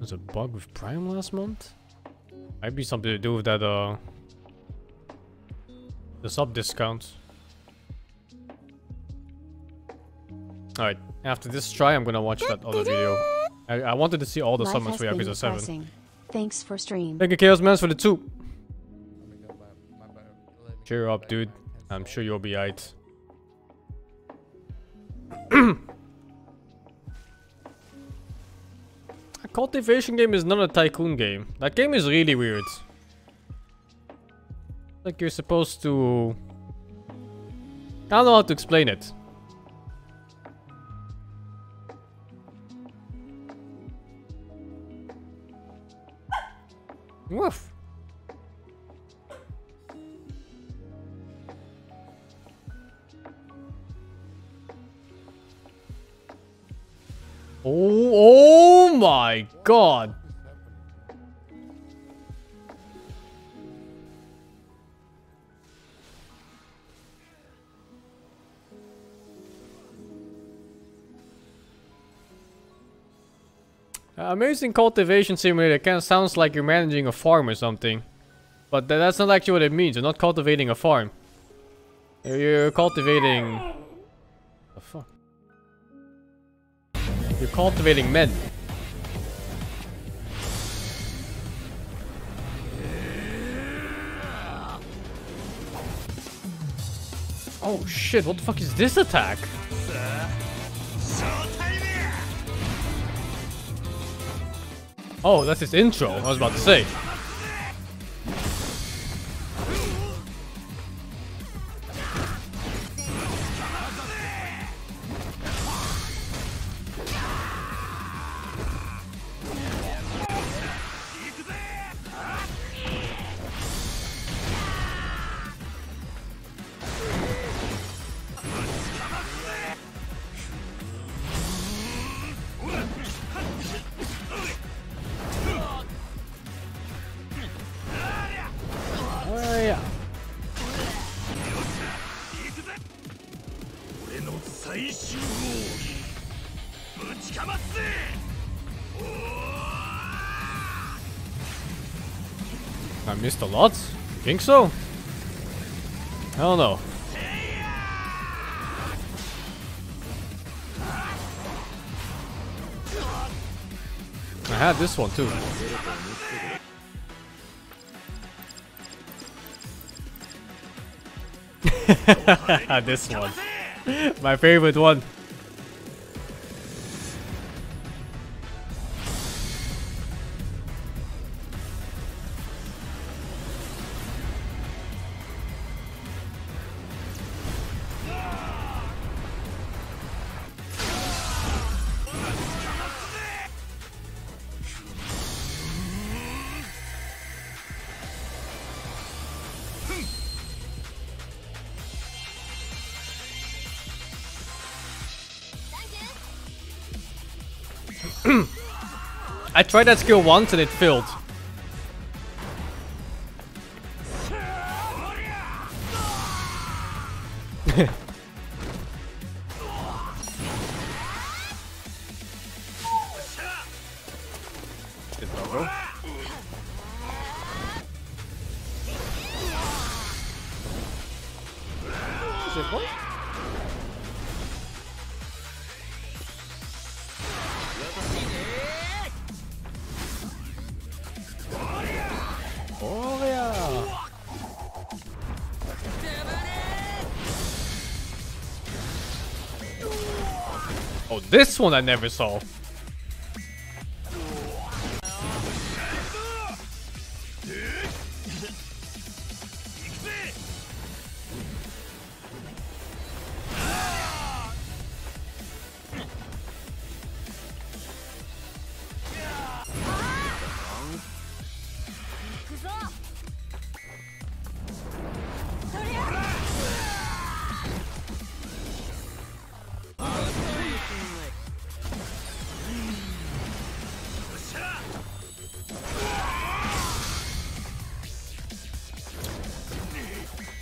Was a bug with Prime last month? Might be something to do with that, the sub discounts. Alright, after this try, I'm gonna watch that other video. I wanted to see all the summons for Yakuza 7. Thanks for stream. Thank you, Chaos Mans, for the 2. Cheer up, dude. I'm sure you'll be aight. A cultivation game is not a tycoon game. That game is really weird. Like you're supposed to... I don't know how to explain it. Woof. Oh my god. Amazing cultivation simulator kind of sounds like you're managing a farm or something. But that's not actually what it means. You're not cultivating a farm. You're cultivating... The fuck? You're cultivating men. Oh shit, what the fuck is this attack? Oh, that's his intro. I was about to say. I missed a lot? You think so? I don't know. I had this one too. This one. My favorite one. I tried that skill once and it failed. Oh, this one I never saw.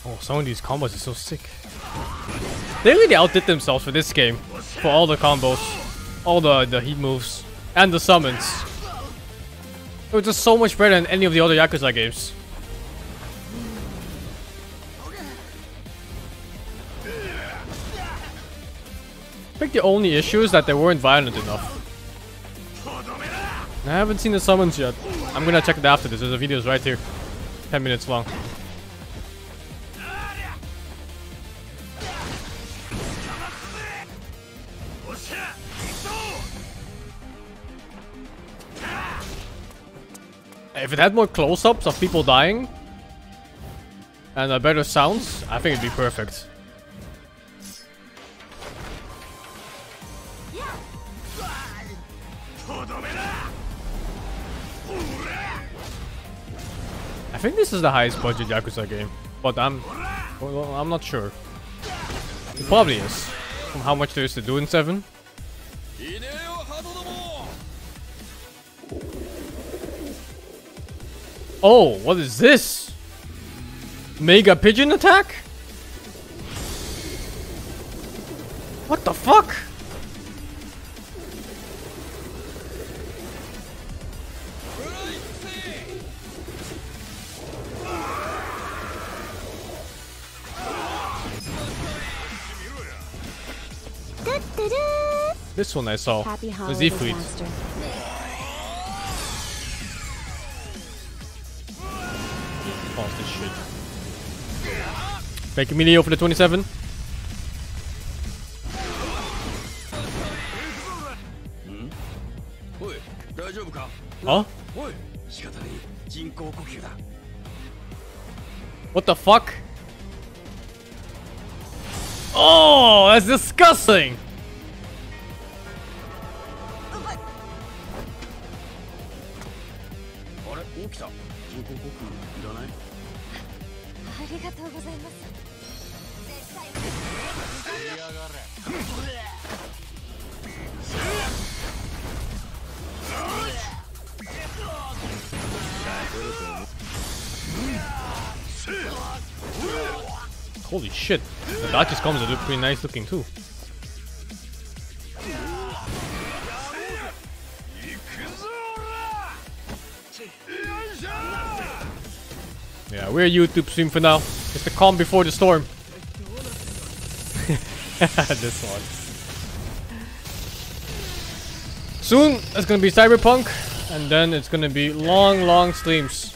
Oh, some of these combos are so sick. They really outdid themselves for this game. For all the combos. All the heat moves. And the summons. It was just so much better than any of the other Yakuza games. I think the only issue is that they weren't violent enough. I haven't seen the summons yet. I'm gonna check it after this. There's a video right here. 10 minutes long. If it had more close-ups of people dying and better sounds, I think it'd be perfect. I think this is the highest budget Yakuza game, but I'm not sure. It probably is, from how much there is to do in 7. Oh, what is this? Mega pigeon attack? What the fuck? This one I saw. The Siegfried. Pause this shit. Fake Emilio for the 27. Huh? What the fuck? Oh, that's disgusting! Holy shit, the Dodges combos look pretty nice looking too. Yeah, we're a YouTube stream for now. It's the calm before the storm. This one. Soon it's gonna be Cyberpunk, and then it's gonna be long streams.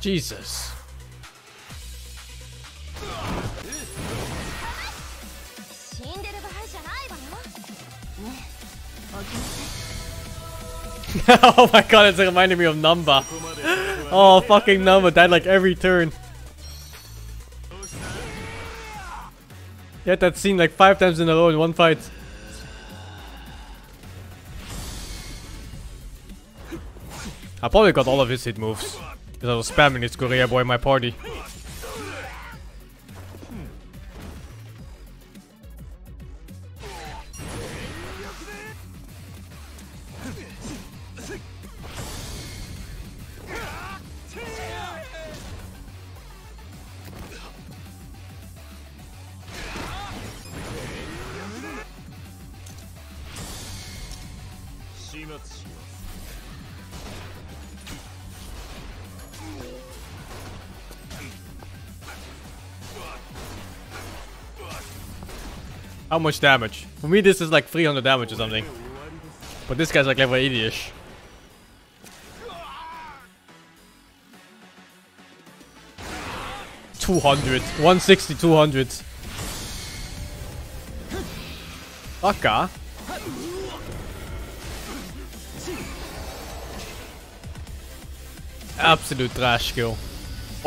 Jesus. Oh my god, it's reminding me of Namba. Oh, fucking Namba died like every turn. He had that scene like 5 times in a row in one fight. I probably got all of his hit moves because I was spamming this Korea boy in my party. How much damage? For me this is like 300 damage or something. But this guy's like level 80-ish. $200. 160, 200. Akka. Absolute trash skill.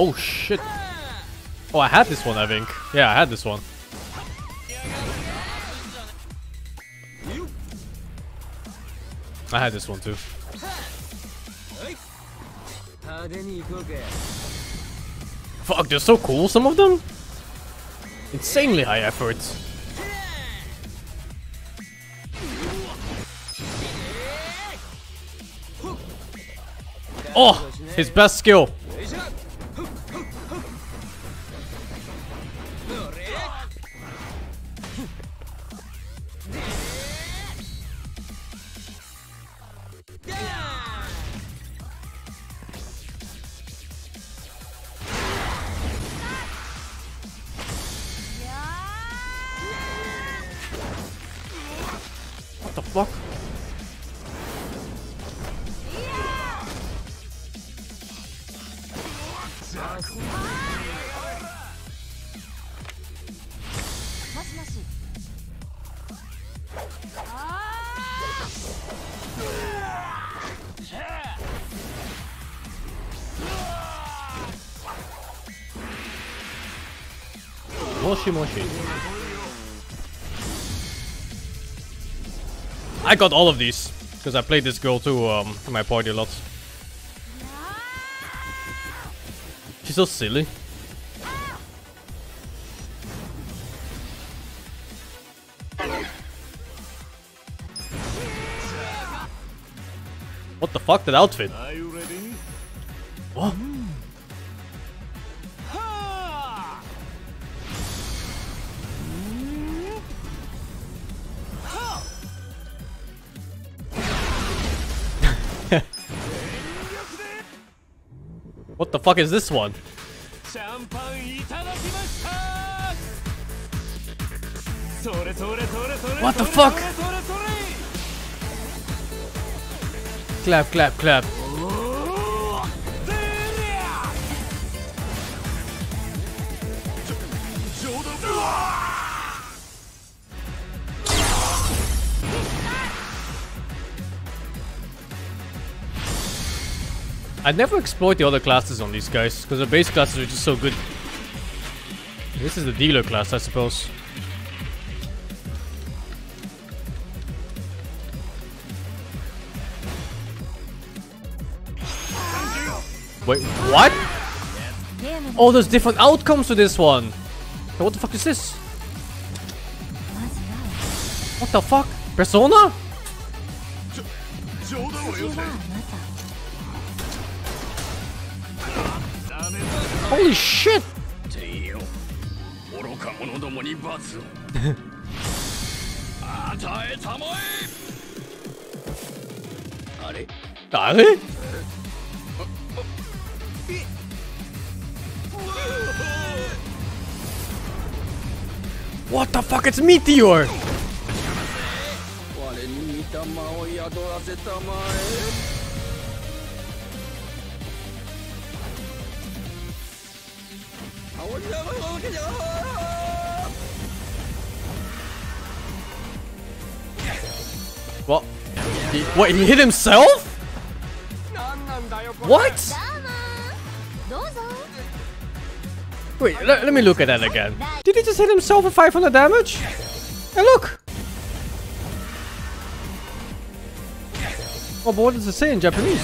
Oh shit. Oh, I had this one, I think. Yeah, I had this one. I had this one too. Fuck, they're so cool, some of them. Insanely high effort. Oh, his best skill. What the fuck? Moshi moshi. I got all of these because I played this girl too in my party a lot. She's so silly. What the fuck, that outfit? Are you ready? What? What the fuck is this one? What the fuck? Clap, clap, clap. I never exploit the other classes on these guys because the base classes are just so good. This is the dealer class, I suppose. Wait, what? Oh, there's different outcomes to this one. Hey, what the fuck is this? What the fuck? Persona? Holy shit! Are? What the fuck? It's Meteor! What? What? He hit himself? What? Wait, let me look at that again. Did he just hit himself with 500 damage? Hey, look! Oh, but what does it say in Japanese?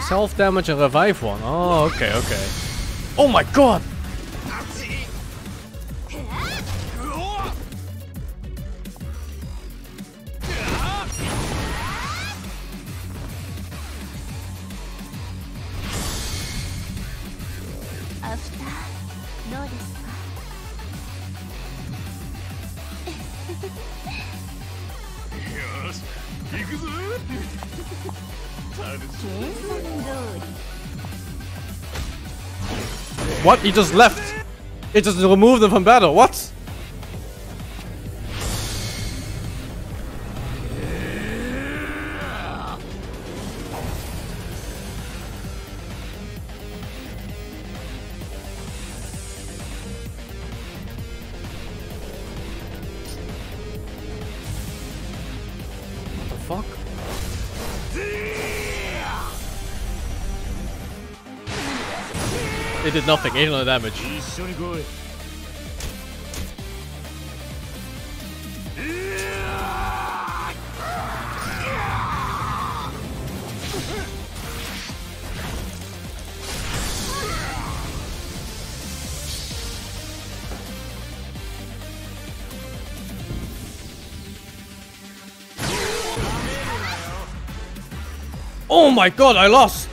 Self-damage and revive one. Oh, okay, okay. Oh my god! What? He just left. It just removed them from battle. What? fuck? It did nothing, 800 damage. Oh my god, I lost!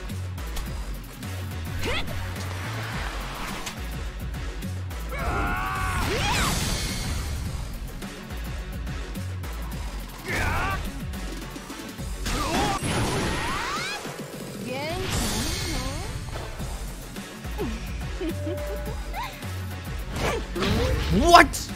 What?!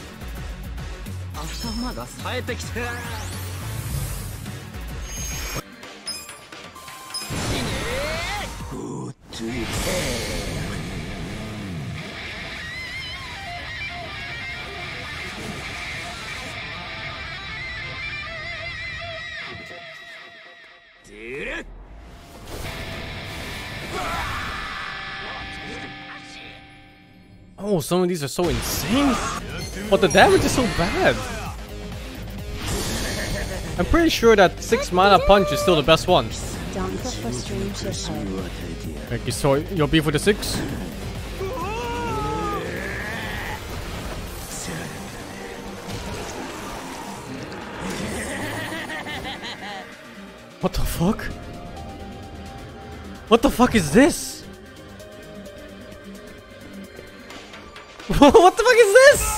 Oh, some of these are so insane, but the damage is so bad. I'm pretty sure that 6 mana punch is still the best one. Okay, so you'll be for the 6? What the fuck? What the fuck is this? What the fuck is this?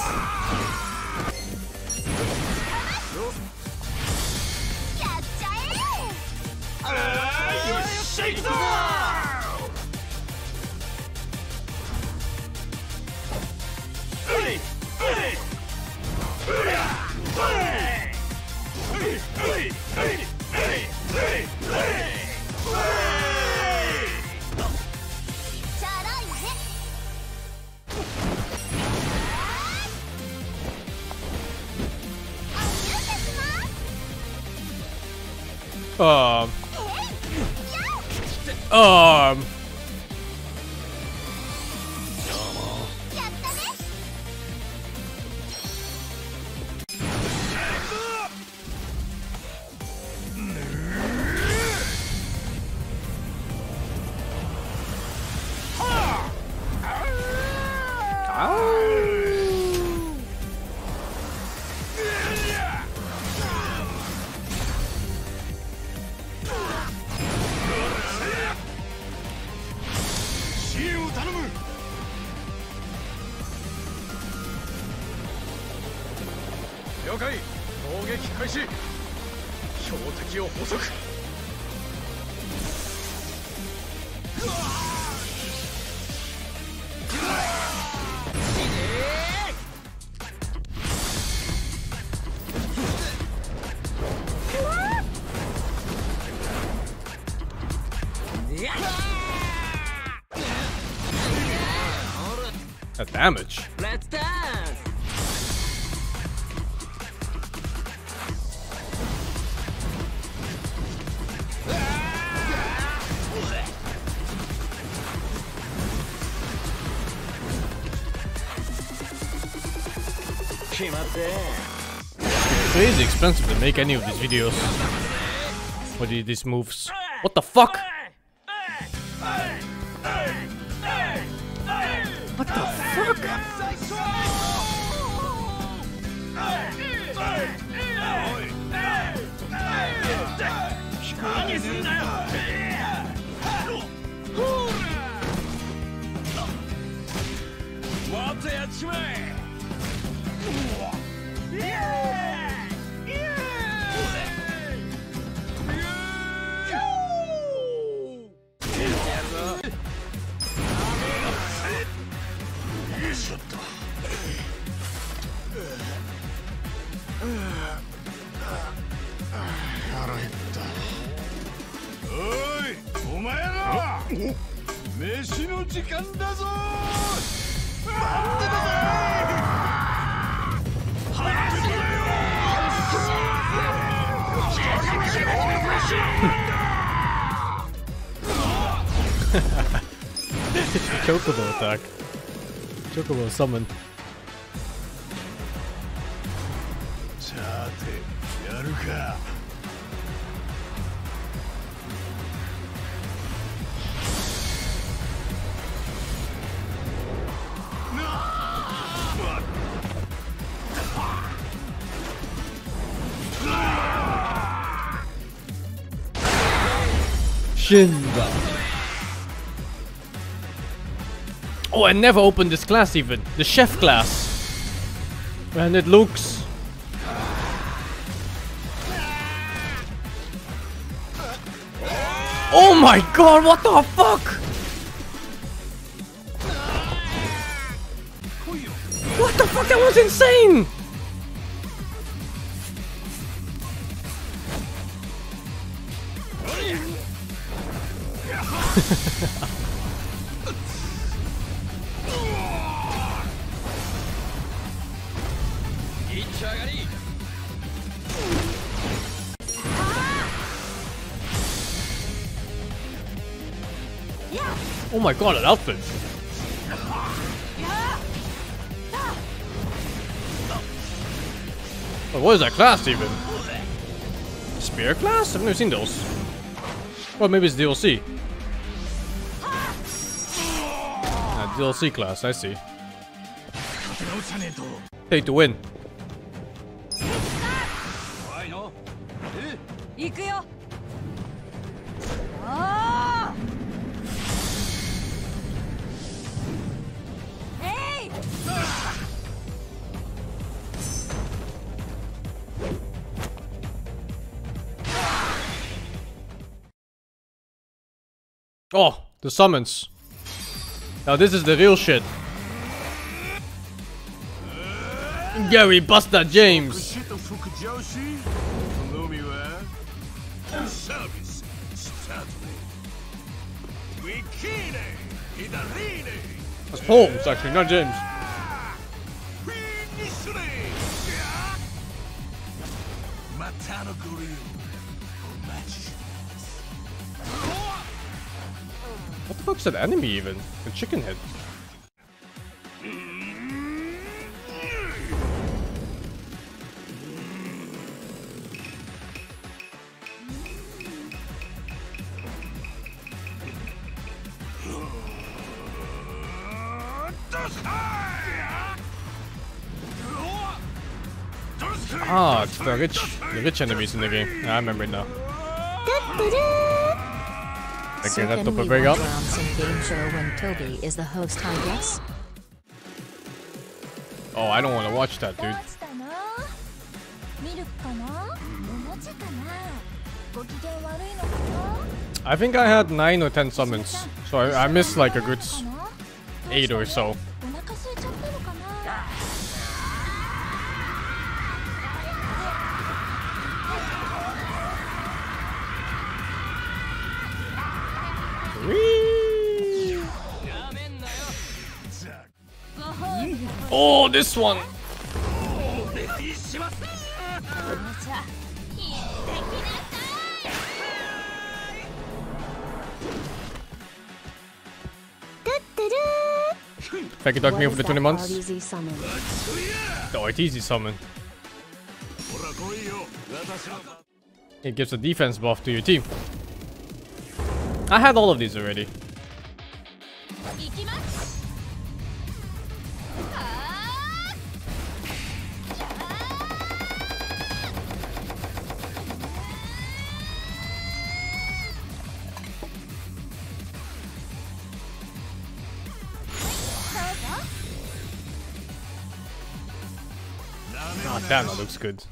That damage. Let's dance. It's crazy expensive to make any of these videos. What are these moves? What the fuck? What the fuck? Chocobo attack. Chocobo summon. Shinba. Oh, I never opened this class even. The chef class. And it looks... Oh my god, what the fuck? What the fuck, that was insane! Oh my god, an outfit! Oh, what is that class even? Spear class? I've never seen those. Well, maybe it's DLC. DLC class, I see. Pay to win. Oh, the summons. Now this is the real shit. Gary Buster James. That's Holmes actually, not James. What the fuck's that enemy even? The chicken head. Ah, it's the rich enemies in the game. I remember it now. Okay, that top a big up. Game show when Toby is the host, I guess. Oh, I don't want to watch that, dude. I think I had 9 or 10 summons, so I missed like a good 8 or so. Oh, this one! Thank you, Dr. Meal, for the 20 months. Oh, it's easy summon. It gives a defense buff to your team. I had all of these already. God damn, that looks good.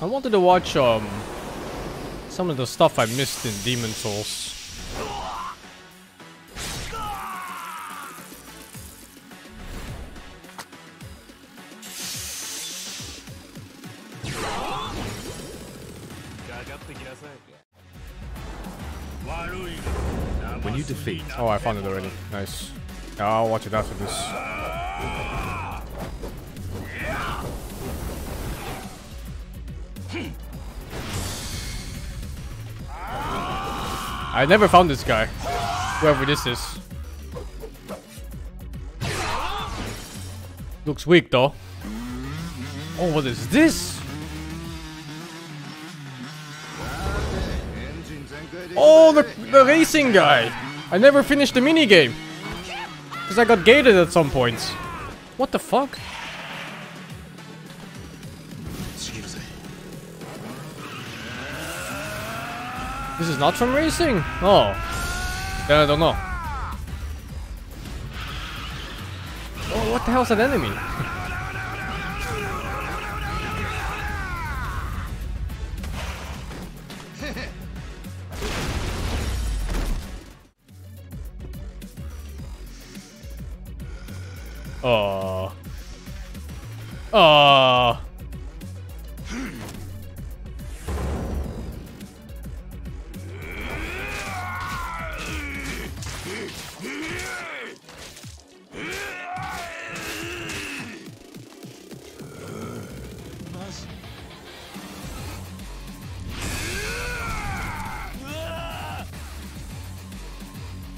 I wanted to watch some of the stuff I missed in Demon Souls. When you defeat... Oh, I found it already. Nice. I'll watch it after this. I never found this guy. Whoever this is. Looks weak though. Oh, what is this? Oh, the racing guy. I never finished the minigame. Because I got gated at some points. What the fuck? This is not from racing? Oh. Then I don't know. Oh, what the hell is that enemy? Oh. Oh.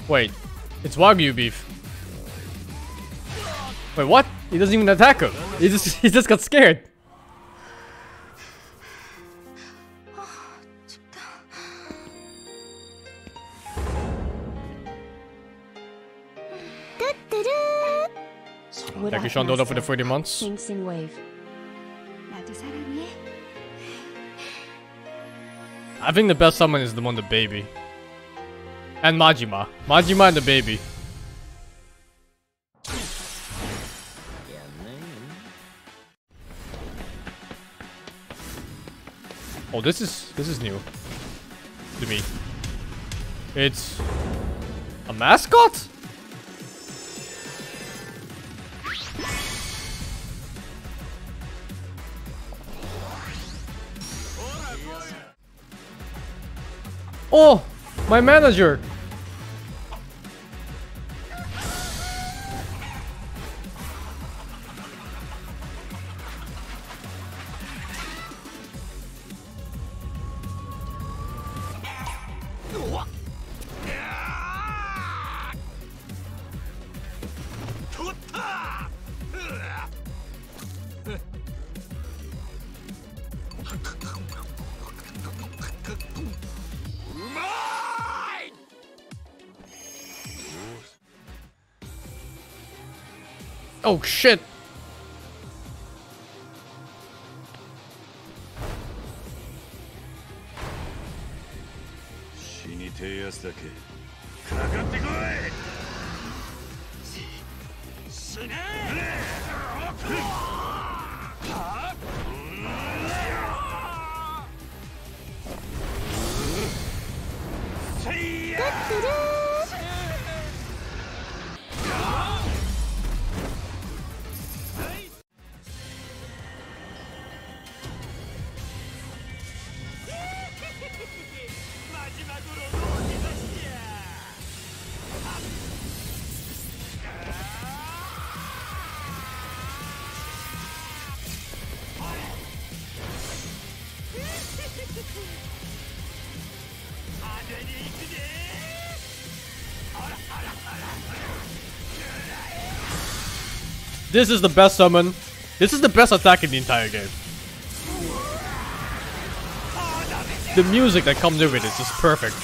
Wait, it's Wagyu beef. Wait, what? He doesn't even attack him. He just got scared. Thank you, Sean Dodo, for the 30 months. SingSing wave. I think the best summon is the one, the baby. And Majima. Majima and the baby. Oh, this is new to me. It's a mascot? Oh, my manager. Oh shit! This is the best summon. This is the best attack in the entire game. The music that comes with it is just perfect.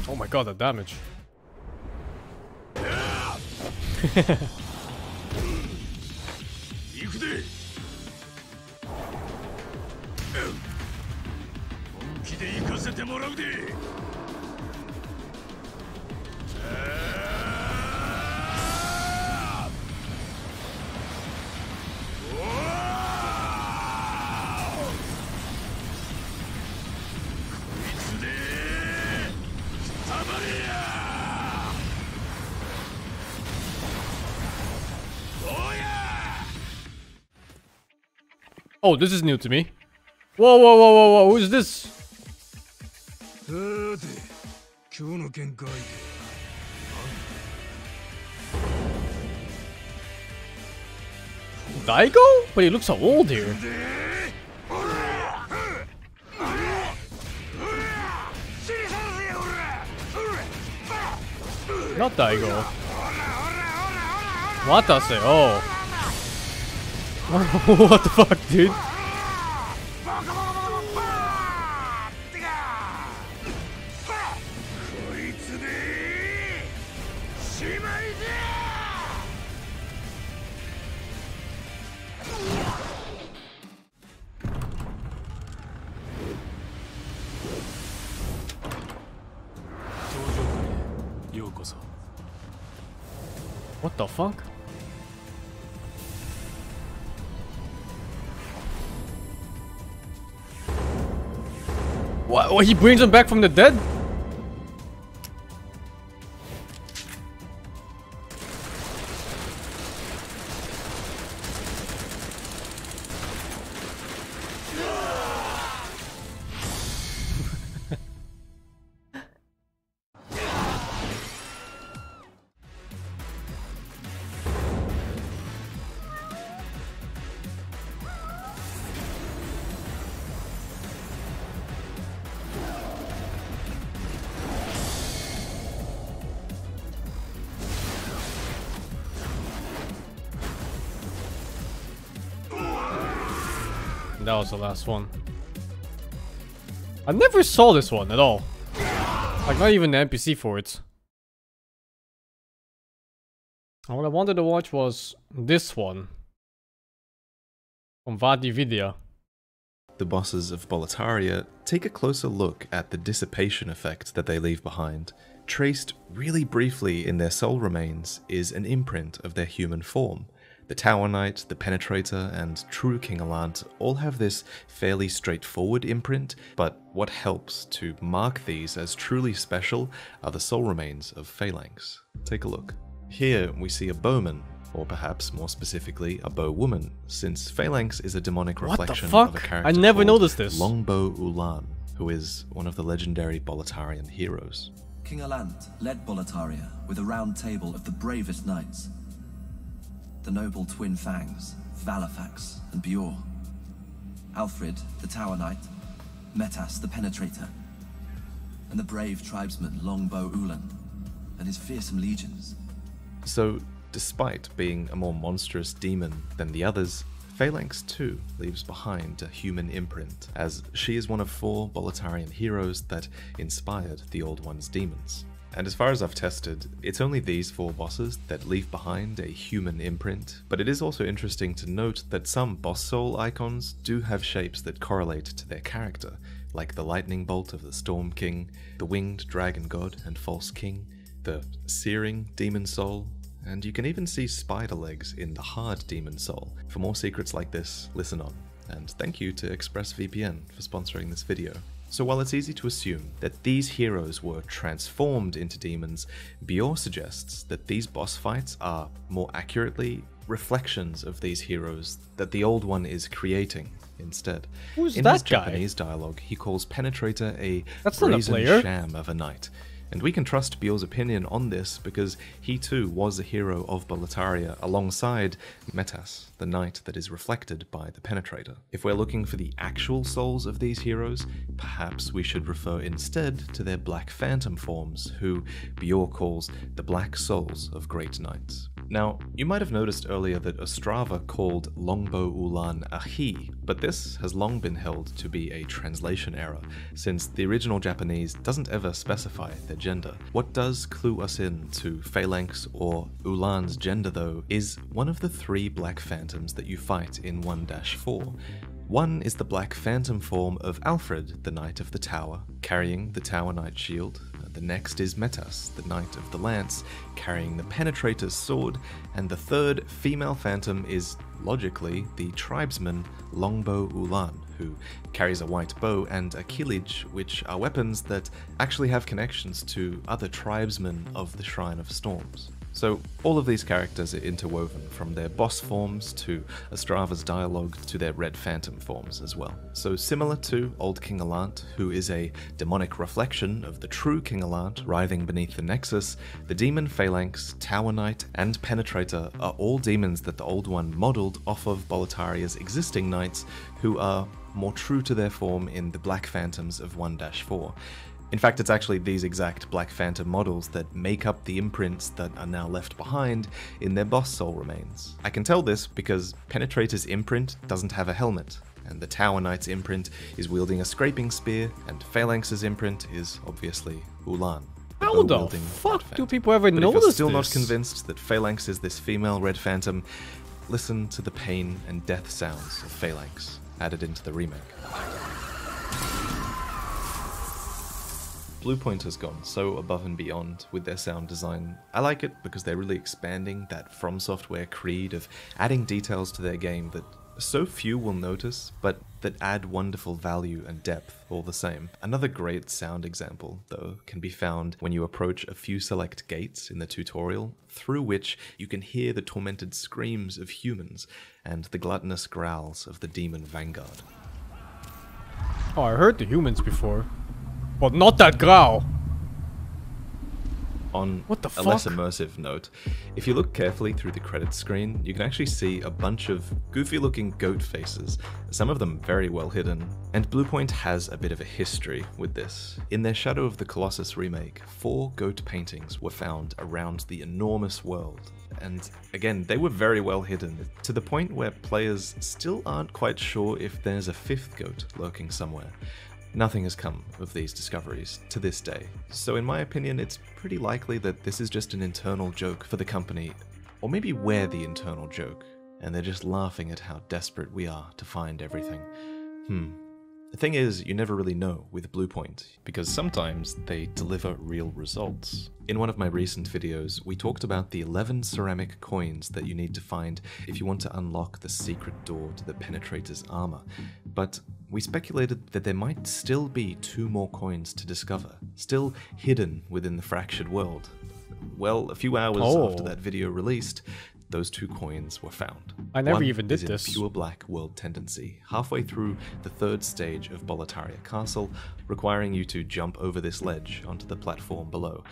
Oh my god, the damage. Oh, this is new to me. Whoa, whoa, whoa, whoa, whoa, who is this? Daigo? But he looks so old here. Not Daigo. Watase, oh. What the fuck, dude? What the fuck? What? He brings him back from the dead? That was the last one. I never saw this one at all. Like, not even the NPC for it. And what I wanted to watch was this one. From Vidya. The bosses of Boletaria take a closer look at the dissipation effect that they leave behind. Traced really briefly in their soul remains is an imprint of their human form. The Tower Knight, the Penetrator, and True King Allant all have this fairly straightforward imprint, but what helps to mark these as truly special are the soul remains of Phalanx. Take a look. Here we see a bowman, or perhaps more specifically a bowwoman, since Phalanx is a demonic reflection of a character I never called noticed this. Longbow Ulan, who is one of the legendary Boletarian heroes. King Allant led Boletaria with a round table of the bravest knights. The noble twin Fangs, Valifax and Bjor, Alfred, the Tower Knight, Metas, the Penetrator, and the brave tribesman Longbow Ulan and his fearsome legions. So, despite being a more monstrous demon than the others, Phalanx too leaves behind a human imprint, as she is one of 4 Boletarian heroes that inspired the Old One's demons. And as far as I've tested, it's only these 4 bosses that leave behind a human imprint, but it is also interesting to note that some boss soul icons do have shapes that correlate to their character, like the lightning bolt of the Storm King, the winged dragon god and false king, the searing demon soul, and you can even see spider legs in the hard demon soul. For more secrets like this, listen on, and thank you to ExpressVPN for sponsoring this video. So while it's easy to assume that these heroes were transformed into demons, Bjor suggests that these boss fights are more accurately reflections of these heroes that the Old One is creating instead. Who's In that his guy? Japanese dialogue, he calls Penetrator a That's not a brazen player. sham of a knight. And we can trust Bjor's opinion on this because he too was a hero of Boletaria alongside Metas, the knight that is reflected by the Penetrator. If we're looking for the actual souls of these heroes, perhaps we should refer instead to their Black Phantom forms, who Bjor calls the Black Souls of Great Knights. Now, you might have noticed earlier that Ostrava called Longbow Ulan a he, but this has long been held to be a translation error, since the original Japanese doesn't ever specify their gender. What does clue us in to Phalanx or Ulan's gender though is one of the 3 Black Phantoms that you fight in 1-4. One is the Black Phantom form of Alfred, the Knight of the Tower, carrying the Tower Knight shield. The next is Metas, the Knight of the Lance, carrying the Penetrator's sword, and the 3rd female phantom is, logically, the tribesman Longbow Ulan, who carries a white bow and a kilij, which are weapons that actually have connections to other tribesmen of the Shrine of Storms. So all of these characters are interwoven, from their boss forms to Astrava's dialogue to their Red Phantom forms as well. So similar to old King Allant, who is a demonic reflection of the true King Allant writhing beneath the Nexus, the demon Phalanx, Tower Knight, and Penetrator are all demons that the Old One modeled off of Boletaria's existing knights, who are more true to their form in the Black Phantoms of 1-4. In fact, it's actually these exact Black Phantom models that make up the imprints that are now left behind in their boss soul remains. I can tell this because Penetrator's imprint doesn't have a helmet, and the Tower Knight's imprint is wielding a scraping spear, and Phalanx's imprint is obviously Ulan. How the fuck do people ever notice this? If you're still not convinced that Phalanx is this female Red Phantom, listen to the pain and death sounds of Phalanx added into the remake. Bluepoint has gone so above and beyond with their sound design. I like it because they're really expanding that From Software creed of adding details to their game that so few will notice, but that add wonderful value and depth all the same. Another great sound example, though, can be found when you approach a few select gates in the tutorial, through which you can hear the tormented screams of humans and the gluttonous growls of the demon Vanguard. Oh, I heard the humans before. But not that growl! On what the a fuck? less immersive note, if you look carefully through the credits screen, you can actually see a bunch of goofy-looking goat faces, some of them very well hidden. And Bluepoint has a bit of a history with this. In their Shadow of the Colossus remake, 4 goat paintings were found around the enormous world. And again, they were very well hidden, to the point where players still aren't quite sure if there's a 5th goat lurking somewhere. Nothing has come of these discoveries to this day, so in my opinion it's pretty likely that this is just an internal joke for the company, or maybe we're the internal joke, and they're just laughing at how desperate we are to find everything. The thing is, you never really know with Bluepoint, because sometimes they deliver real results. In one of my recent videos, we talked about the 11 ceramic coins that you need to find if you want to unlock the secret door to the Penetrator's armor, but we speculated that there might still be 2 more coins to discover, still hidden within the fractured world. Well, a few hours after that video released, those 2 coins were found. I never One even did is in this. Pure Black World Tendency, halfway through the 3rd stage of Boletaria Castle, requiring you to jump over this ledge onto the platform below.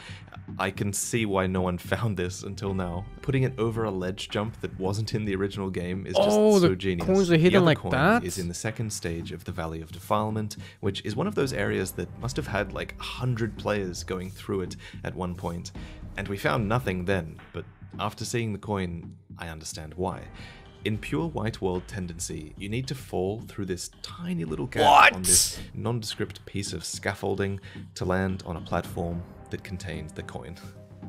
I can see why no one found this until now. Putting it over a ledge jump that wasn't in the original game is just so genius. Coins are hidden like coin that? is in the 2nd stage of the Valley of Defilement, which is one of those areas that must have had like 100 players going through it at one point. And we found nothing then, but after seeing the coin, I understand why. In Pure White World Tendency, you need to fall through this tiny little gap on this nondescript piece of scaffolding to land on a platform that contains the coin.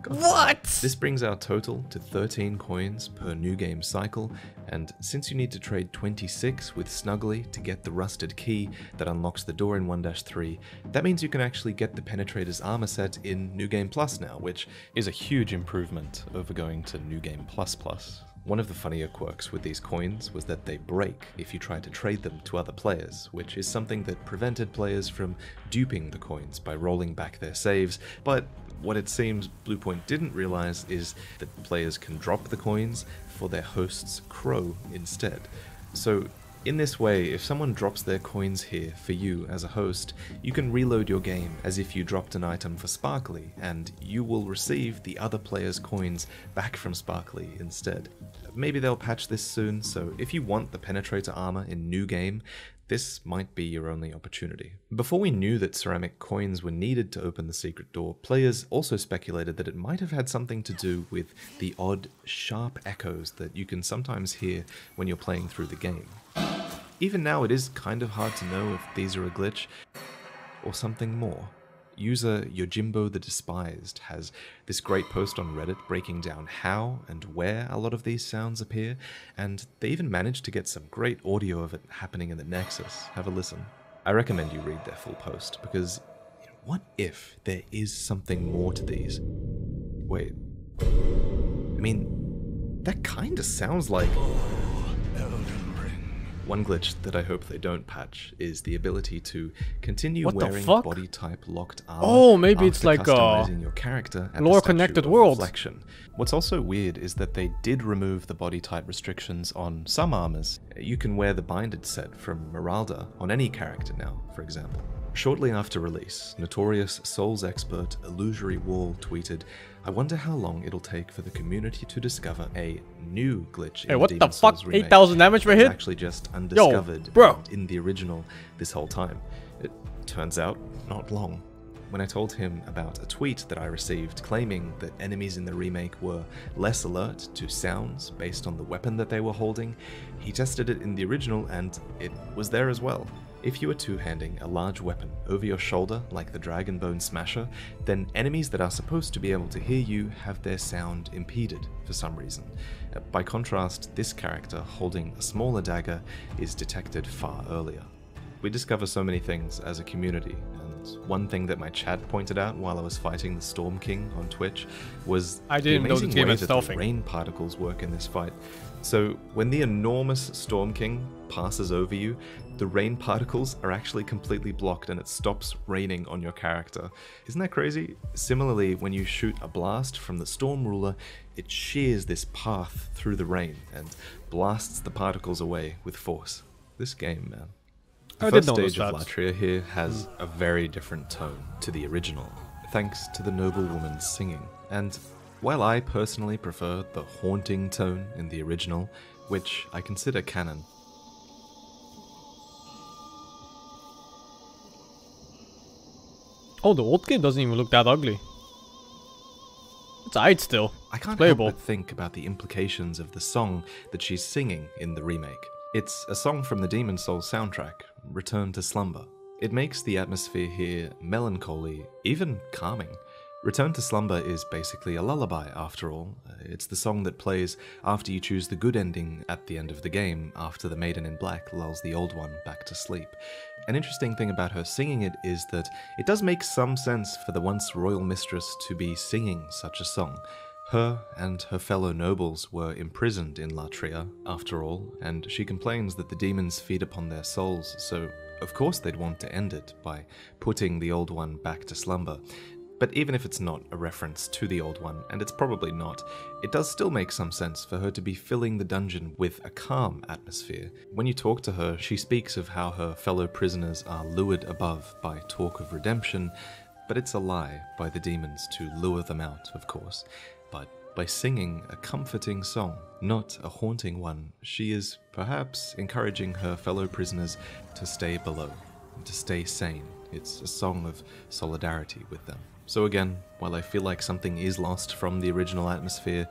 What? This brings our total to 13 coins per new game cycle, and since you need to trade 26 with Snuggly to get the rusted key that unlocks the door in 1-3, that means you can actually get the Penetrator's armor set in New Game Plus now, which is a huge improvement over going to New Game Plus Plus. One of the funnier quirks with these coins was that they break if you try to trade them to other players, which is something that prevented players from duping the coins by rolling back their saves, but what it seems Bluepoint didn't realize is that players can drop the coins for their host's crow instead. So in this way, if someone drops their coins here for you as a host, you can reload your game as if you dropped an item for Sparkly, and you will receive the other player's coins back from Sparkly instead. Maybe they'll patch this soon, so if you want the Penetrator armor in New Game, this might be your only opportunity. Before we knew that ceramic coins were needed to open the secret door, players also speculated that it might have had something to do with the odd, sharp echoes that you can sometimes hear when you're playing through the game. Even now, it is kind of hard to know if these are a glitch or something more. User Yojimbo the Despised has this great post on Reddit breaking down how and where a lot of these sounds appear, and they even managed to get some great audio of it happening in the Nexus. Have a listen. I recommend you read their full post, because what if there is something more to these? Wait. I mean, that kinda sounds like... One glitch that I hope they don't patch is the ability to continue What the wearing fuck? body type locked armor. Oh, maybe it's after like customizing your character at the lore Statue connected of world. Reflection. What's also weird is that they did remove the body type restrictions on some armors. You can wear the binded set from Meralda on any character now, for example. Shortly after release, notorious Souls expert Illusory Wall tweeted, "I wonder how long it'll take for the community to discover a new glitch in Hey, the what the Demon's fuck? Souls remake 8,000 damage per that was hit? actually just undiscovered bro. in the original this whole time." It turns out, not long. When I told him about a tweet that I received claiming that enemies in the remake were less alert to sounds based on the weapon that they were holding, he tested it in the original and it was there as well. If you are two-handing a large weapon over your shoulder like the Dragon Bone Smasher, then enemies that are supposed to be able to hear you have their sound impeded for some reason. By contrast, this character holding a smaller dagger is detected far earlier. We discover so many things as a community, and one thing that my chat pointed out while I was fighting the Storm King on Twitch was I didn't the know amazing the game way had that the stealthing. rain particles work in this fight. So when the enormous Storm King passes over you, the rain particles are actually completely blocked and it stops raining on your character. Isn't that crazy? Similarly, when you shoot a blast from the Storm Ruler, it shears this path through the rain and blasts the particles away with force. This game, man. The I first did notice stage of that. Latria here has a very different tone to the original, thanks to the noble woman's singing. And while I personally prefer the haunting tone in the original, which I consider canon, Oh, the old game doesn't even look that ugly. It's alright still. I can't help Playable. but think about the implications of the song that she's singing in the remake. It's a song from the Demon's Souls soundtrack, Return to Slumber. It makes the atmosphere here melancholy, even calming. Return to Slumber is basically a lullaby, after all. It's the song that plays after you choose the good ending at the end of the game, after the Maiden in Black lulls the old one back to sleep. An interesting thing about her singing it is that it does make some sense for the once royal mistress to be singing such a song. Her and her fellow nobles were imprisoned in Latria, after all, and she complains that the demons feed upon their souls, so of course they'd want to end it by putting the old one back to slumber. But even if it's not a reference to the old one, and it's probably not, it does still make some sense for her to be filling the dungeon with a calm atmosphere. When you talk to her, she speaks of how her fellow prisoners are lured above by talk of redemption, but it's a lie by the demons to lure them out, of course. But by singing a comforting song, not a haunting one, she is perhaps encouraging her fellow prisoners to stay below, to stay sane. It's a song of solidarity with them. So again, while I feel like something is lost from the original atmosphere,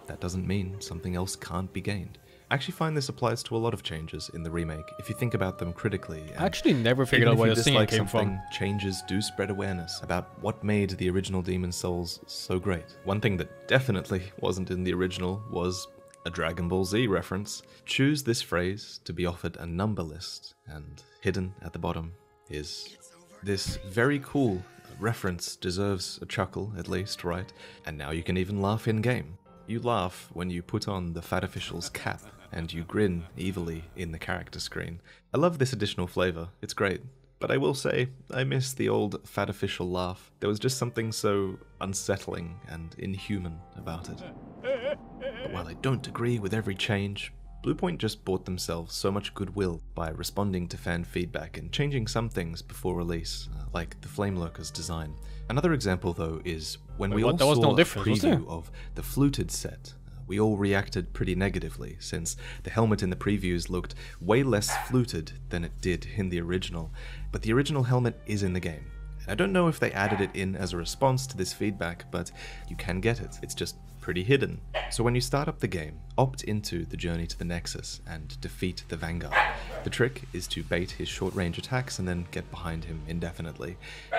that doesn't mean something else can't be gained. I actually find this applies to a lot of changes in the remake, if you think about them critically. I actually never figured out where the singing came from. Changes do spread awareness about what made the original Demon's Souls so great. One thing that definitely wasn't in the original was a Dragon Ball Z reference. Choose this phrase to be offered a number list, and hidden at the bottom is this very cool reference deserves a chuckle, at least, right? And now you can even laugh in-game. You laugh when you put on the fat official's cap, and you grin evilly in the character screen. I love this additional flavor, it's great. But I will say, I miss the old fat official laugh. There was just something so unsettling and inhuman about it. But while I don't agree with every change, Bluepoint just bought themselves so much goodwill by responding to fan feedback and changing some things before release, like the Flamelurker's design. Another example though is when we all there was saw no a difference, was there? preview of the fluted set, we all reacted pretty negatively since the helmet in the previews looked way less fluted than it did in the original. But the original helmet is in the game. I don't know if they added it in as a response to this feedback, but you can get it. It's just pretty hidden. So when you start up the game, opt into the journey to the Nexus and defeat the Vanguard. The trick is to bait his short-range attacks and then get behind him indefinitely.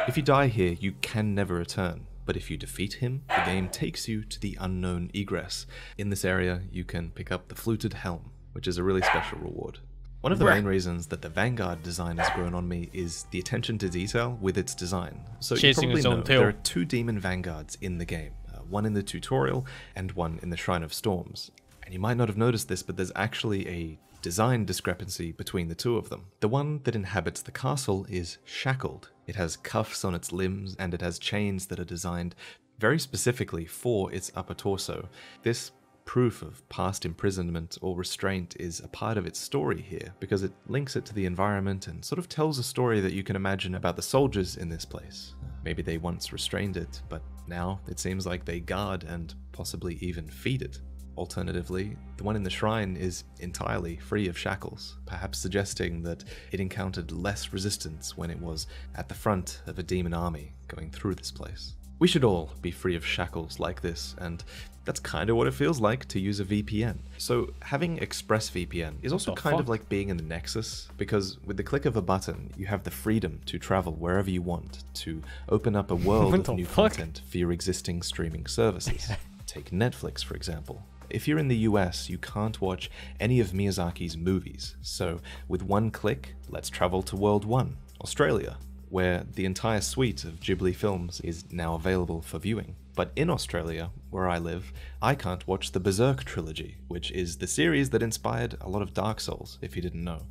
If you die here, you can never return, but if you defeat him, the game takes you to the unknown Egress. In this area, you can pick up the fluted helm, which is a really special reward. One of the main reasons that the Vanguard design has grown on me is the attention to detail with its design. So you Chasing probably its know own tail. there are two demon Vanguards in the game, one in the tutorial and one in the Shrine of Storms. And you might not have noticed this, but there's actually a design discrepancy between the two of them. The one that inhabits the castle is shackled. It has cuffs on its limbs, and it has chains that are designed very specifically for its upper torso. This proof of past imprisonment or restraint is a part of its story here, because it links it to the environment and sort of tells a story that you can imagine about the soldiers in this place. Maybe they once restrained it, but now it seems like they guard and possibly even feed it. Alternatively, the one in the shrine is entirely free of shackles, perhaps suggesting that it encountered less resistance when it was at the front of a demon army going through this place. We should all be free of shackles like this, and that's kind of what it feels like to use a VPN. So having ExpressVPN is also kind of like being in the Nexus, because with the click of a button, you have the freedom to travel wherever you want, to open up a world of new content for your existing streaming services. Take Netflix, for example. If you're in the US, you can't watch any of Miyazaki's movies, so with one click, let's travel to World 1, Australia, where the entire suite of Ghibli films is now available for viewing. But in Australia, where I live, I can't watch the Berserk trilogy, which is the series that inspired a lot of Dark Souls, if you didn't know.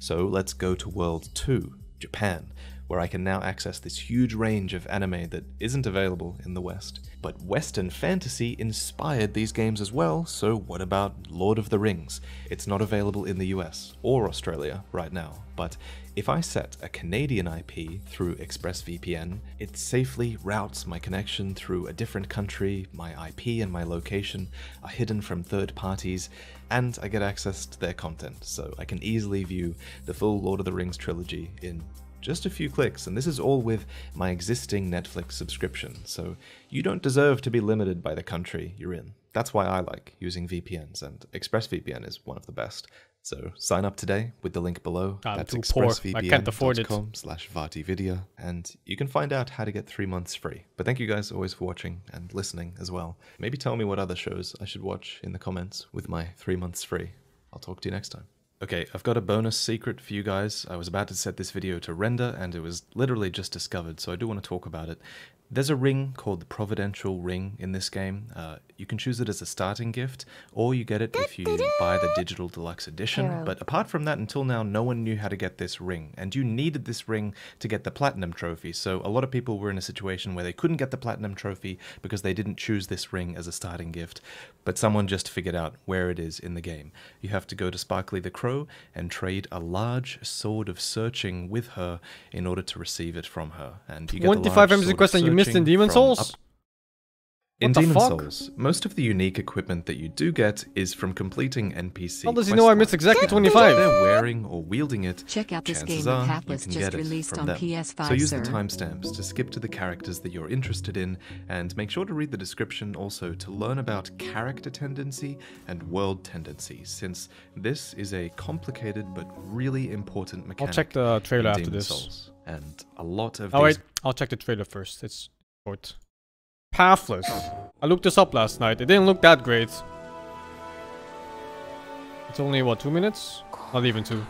So let's go to World 2, Japan, where I can now access this huge range of anime that isn't available in the West. But Western fantasy inspired these games as well, so what about Lord of the Rings? It's not available in the US or Australia right now, but if I set a Canadian IP through ExpressVPN, it safely routes my connection through a different country, my IP and my location are hidden from third parties, and I get access to their content, so I can easily view the full Lord of the Rings trilogy in just a few clicks, and this is all with my existing Netflix subscription, so you don't deserve to be limited by the country you're in. That's why I like using VPNs, and ExpressVPN is one of the best. So sign up today with the link below. That's expressvpn.com/VatiVidya, and you can find out how to get 3 months free. But thank you guys always for watching and listening as well. Maybe tell me what other shows I should watch in the comments with my 3 months free. I'll talk to you next time. Okay, I've got a bonus secret for you guys. I was about to set this video to render, and it was literally just discovered, so I do want to talk about it. There's a ring called the Providential Ring in this game. You can choose it as a starting gift, or you get it if you buy the Digital Deluxe Edition. But apart from that, until now, no one knew how to get this ring, and you needed this ring to get the Platinum Trophy. So a lot of people were in a situation where they couldn't get the Platinum Trophy because they didn't choose this ring as a starting gift, but someone just figured out where it is in the game. You have to go to Sparkly the Crow and trade a large sword of searching with her in order to receive it from her. And you get 25 MC quest and you missed in Demon Souls? In Demon Souls, most of the unique equipment that you do get is from completing NPC. How does he know I missed exactly 25? If they're wearing or wielding it, Check out this game chances are with you Hapless can just get it released from on them. PS5, So use sir. the timestamps to skip to the characters that you're interested in, and make sure to read the description also to learn about character tendency and world tendency, since this is a complicated but really important mechanic. I'll check the trailer in after Demon this. Souls. And a lot of Oh wait, I'll check the trailer first. It's short. Pathless. I looked this up last night. It didn't look that great. It's only, what, 2 minutes? Not even 2.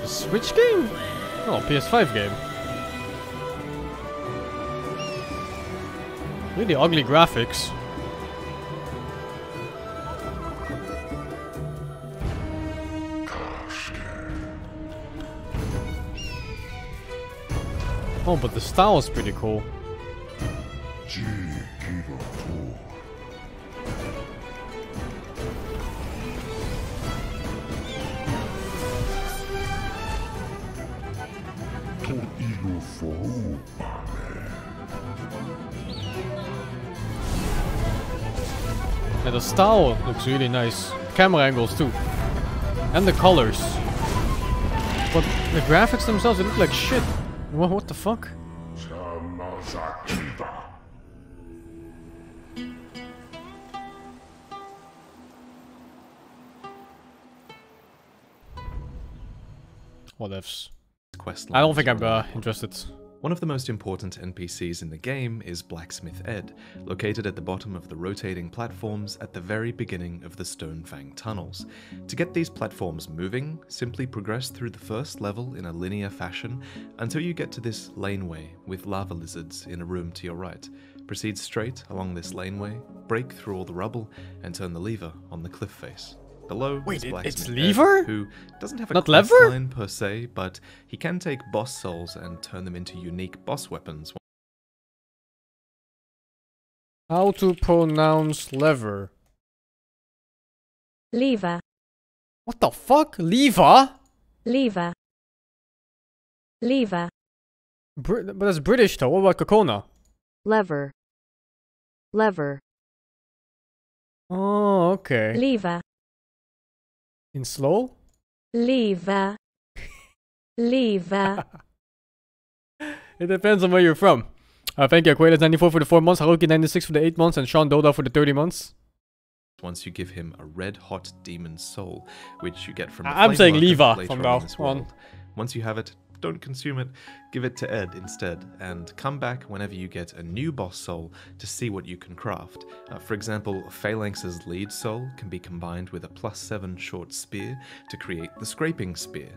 The Switch game? Oh, PS5 game. Really ugly graphics. Oh, but the style is pretty cool. Yeah, the style looks really nice. Camera angles too. And the colors. But the graphics themselves, they look like shit. What the fuck? What ifs? quest I don't lines think I'm are- interested. One of the most important NPCs in the game is Blacksmith Ed, located at the bottom of the rotating platforms at the very beginning of the Stonefang tunnels. To get these platforms moving, simply progress through the first level in a linear fashion until you get to this laneway with lava lizards in a room to your right. Proceed straight along this laneway, break through all the rubble, and turn the lever on the cliff face. Below is Blacksmith it's Ed, lever? who doesn't have a Not quest lever? line per se, but he can take boss souls and turn them into unique boss weapons. How to pronounce lever? Lever. What the fuck? Lever? Lever. Lever. But that's British though. What about Kokona? Lever. Lever. Oh, okay. Lever. In slow? Lever. Lever. It depends on where you're from. Thank you, Aquatus94 for the 4 months, Haruki96 for the 8 months, and Sean Doda for the 30 months. Once you give him a red-hot demon soul, which you get from the I'm saying Flame lever Lurker later from on now in this on. world. Once you have it, don't consume it, give it to Ed instead, and come back whenever you get a new boss soul to see what you can craft. For example, Phalanx's lead soul can be combined with a +7 short spear to create the Scraping Spear.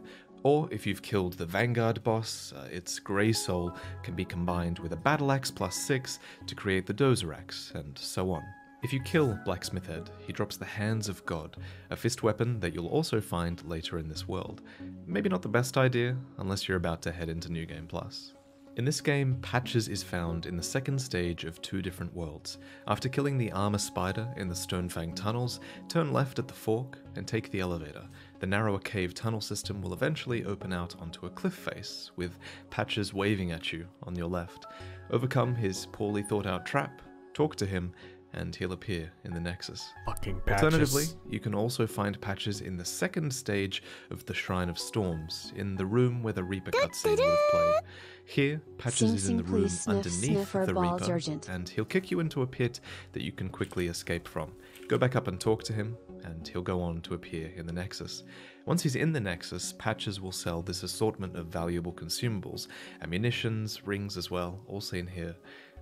Or if you've killed the Vanguard boss, its Grey Soul can be combined with a Battle Axe +6 to create the Dozer Axe, and so on. If you kill Blacksmith Ed, he drops the Hands of God, a fist weapon that you'll also find later in this world. Maybe not the best idea, unless you're about to head into New Game Plus. In this game, Patches is found in the second stage of 2 different worlds. After killing the armor spider in the Stonefang tunnels, turn left at the fork and take the elevator. The narrower cave tunnel system will eventually open out onto a cliff face, with Patches waving at you on your left. Overcome his poorly thought out trap, talk to him, and he'll appear in the Nexus. Fucking Patches. Alternatively, you can also find Patches in the second stage of the Shrine of Storms, in the room where the Reaper cutscene would have played. Here, Patches is in the room underneath the Reaper, and he'll kick you into a pit that you can quickly escape from. Go back up and talk to him, and he'll go on to appear in the Nexus. Once he's in the Nexus, Patches will sell this assortment of valuable consumables, ammunitions, rings as well, all seen here.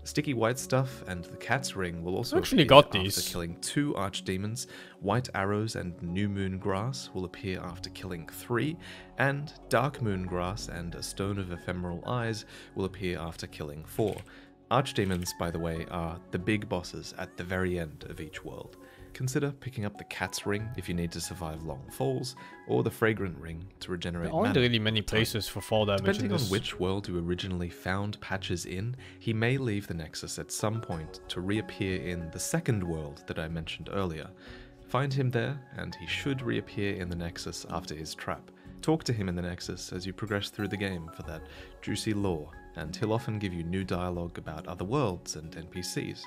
Sticky White Stuff and the Cat's Ring will also Actually appear got after these. killing 2 Archdemons. White Arrows and New Moon Grass will appear after killing 3, and Dark Moon Grass and a Stone of Ephemeral Eyes will appear after killing 4. Archdemons, by the way, are the big bosses at the very end of each world. Consider picking up the Cat's Ring if you need to survive long falls, or the Fragrant Ring to regenerate There aren't mana. really many places for fall damage in Depending on this. which world you originally found Patches in, he may leave the Nexus at some point to reappear in the second world that I mentioned earlier. Find him there, and he should reappear in the Nexus after his trap. Talk to him in the Nexus as you progress through the game for that juicy lore, and he'll often give you new dialogue about other worlds and NPCs.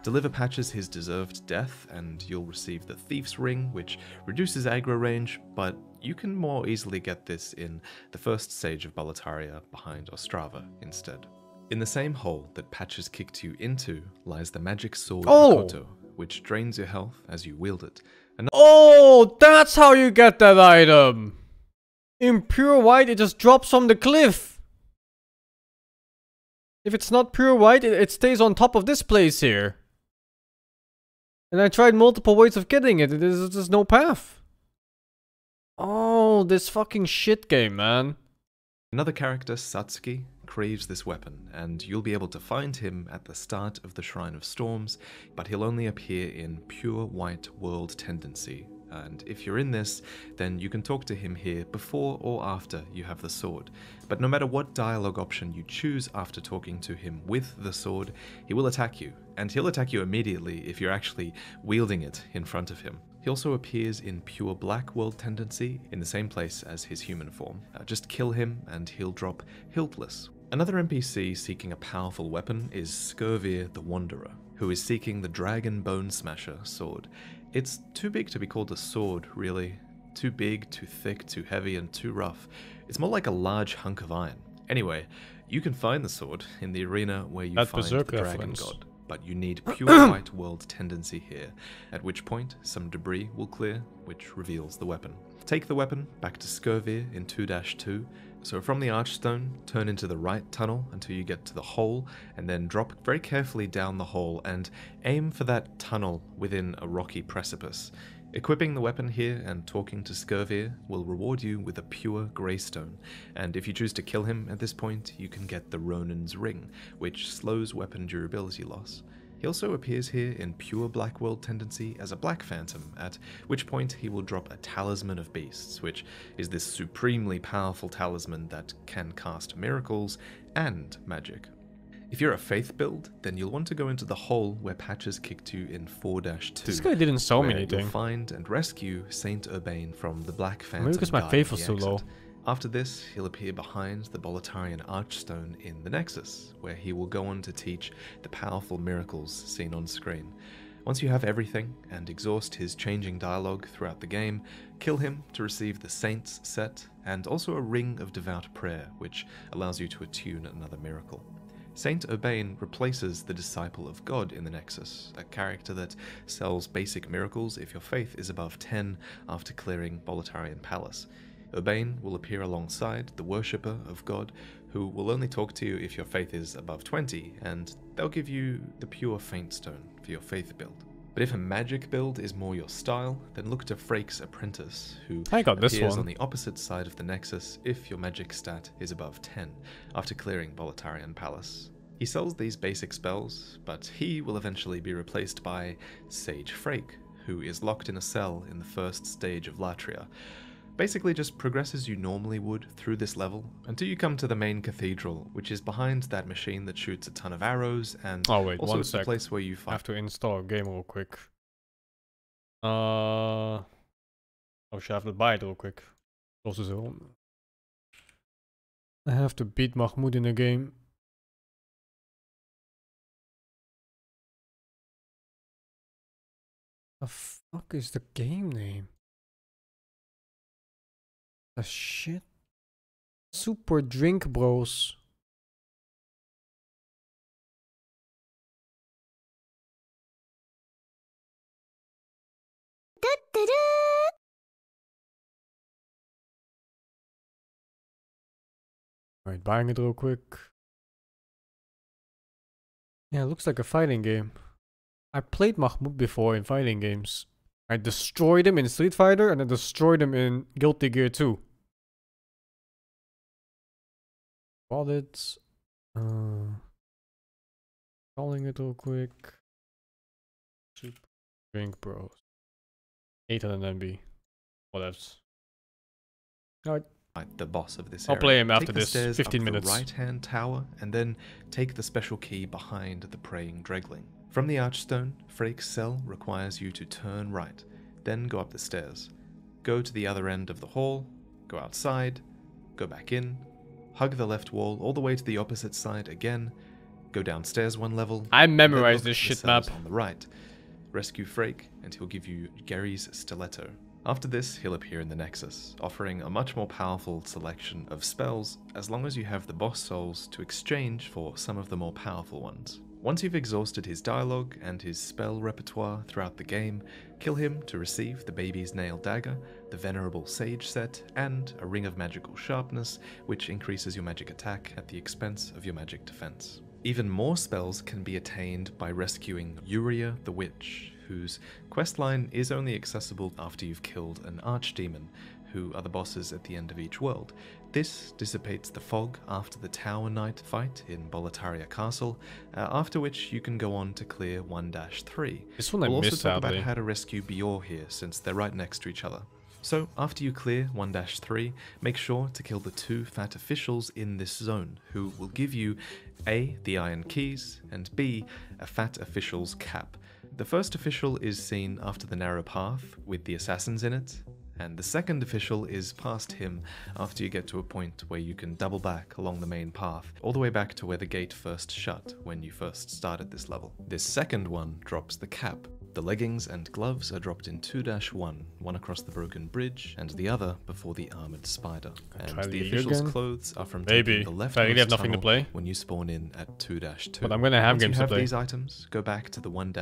Deliver Patches his deserved death, and you'll receive the Thief's Ring, which reduces aggro range, but you can more easily get this in the first stage of Boletaria behind Ostrava instead. In the same hole that Patches kicked you into lies the magic sword Makoto, which drains your health as you wield it. Oh, that's how you get that item! In pure white, it just drops from the cliff! If it's not pure white, it stays on top of this place here. And I tried multiple ways of getting it, there's just no path. Oh, this fucking shit game, man. Another character, Satsuki, craves this weapon, and you'll be able to find him at the start of the Shrine of Storms, but he'll only appear in pure white world tendency. And if you're in this, then you can talk to him here before or after you have the sword. But no matter what dialogue option you choose after talking to him with the sword, he will attack you, and he'll attack you immediately if you're actually wielding it in front of him. He also appears in pure black world tendency in the same place as his human form. Just kill him and he'll drop Hiltless. Another NPC seeking a powerful weapon is Skurvir the Wanderer, who is seeking the Dragon Bone Smasher sword. It's too big to be called a sword, really. Too big, too thick, too heavy, and too rough. It's more like a large hunk of iron. Anyway, you can find the sword in the arena where you find the Berserk Dragon reference. God, but you need pure white world tendency here, at which point some debris will clear, which reveals the weapon. Take the weapon back to Skurvir in 2-2. So from the archstone, turn into the right tunnel until you get to the hole, and then drop very carefully down the hole and aim for that tunnel within a rocky precipice. Equipping the weapon here and talking to Skirvir will reward you with a pure greystone, and if you choose to kill him at this point, you can get the Ronin's Ring, which slows weapon durability loss. He also appears here in pure Black World tendency as a Black Phantom, at which point he will drop a Talisman of Beasts, which is this supremely powerful talisman that can cast miracles and magic. If you're a Faith build, then you'll want to go into the hole where Patches kicked you in 4-2. This guy didn't show me anything. You'll find and rescue Saint Urbane from the Black Phantom. Maybe because my faith was too low. After this, he'll appear behind the Boletarian Archstone in the Nexus, where he will go on to teach the powerful miracles seen on screen. Once you have everything, and exhaust his changing dialogue throughout the game, kill him to receive the Saints set, and also a Ring of Devout Prayer, which allows you to attune another miracle. Saint Urbane replaces the Disciple of God in the Nexus, a character that sells basic miracles if your faith is above 10 after clearing Boletarian Palace. Urbane will appear alongside the Worshipper of God, who will only talk to you if your faith is above 20, and they'll give you the pure Faint Stone for your faith build. But if a magic build is more your style, then look to Frake's Apprentice, who appears on the opposite side of the Nexus if your magic stat is above 10, after clearing Boletarian Palace. He sells these basic spells, but he will eventually be replaced by Sage Frake, who is locked in a cell in the first stage of Latria. Basically just progresses you normally would through this level until you come to the main cathedral, which is behind that machine that shoots a ton of arrows, and also it's the place where you fight. I have to install a game real quick. Oh, should I have to buy it real quick? I have to beat Mahmoud in a game. The fuck is the game name? The shit? Super Drink Bros. Alright, buying it real quick. Yeah, it looks like a fighting game. I played Mahmoud before in fighting games. I destroyed him in Street Fighter and I destroyed him in Guilty Gear 2. Vods. Calling it real quick. Super Drink Bros. 800 MB. Whatevs. Alright. The boss of this I'll area. Play him after take this. the stairs 15 up minutes. The right-hand tower, and then take the special key behind the praying Dregling. From the Archstone, Frake's cell requires you to turn right, then go up the stairs. Go to the other end of the hall, go outside, go back in, hug the left wall all the way to the opposite side again, go downstairs one level. I memorized this shit map. On the right, rescue Frake, and he'll give you Gary's Stiletto. After this, he'll appear in the Nexus, offering a much more powerful selection of spells as long as you have the boss souls to exchange for some of the more powerful ones. Once you've exhausted his dialogue and his spell repertoire throughout the game, kill him to receive the Baby's Nail Dagger, the Venerable Sage set, and a Ring of Magical Sharpness, which increases your magic attack at the expense of your magic defense. Even more spells can be attained by rescuing Uria the Witch, whose questline is only accessible after you've killed an archdemon, who are the bosses at the end of each world. This dissipates the fog after the Tower Knight fight in Boletaria Castle, after which you can go on to clear 1-3. This one I we'll missed, also talk sadly. about how to rescue Bior here, since they're right next to each other. So, after you clear 1-3, make sure to kill the 2 fat officials in this zone, who will give you A, the Iron Keys, and B, a fat official's cap. The first official is seen after the narrow path with the assassins in it, and the second official is past him after you get to a point where you can double back along the main path, all the way back to where the gate first shut when you first started this level. This second one drops the cap. The leggings and gloves are dropped in 2-1, one across the broken bridge and the other before the armored spider. And the official's clothes are from taking the left tunnel when you spawn in at 2-2. But I'm gonna have games to play. These items, go back to the 1-3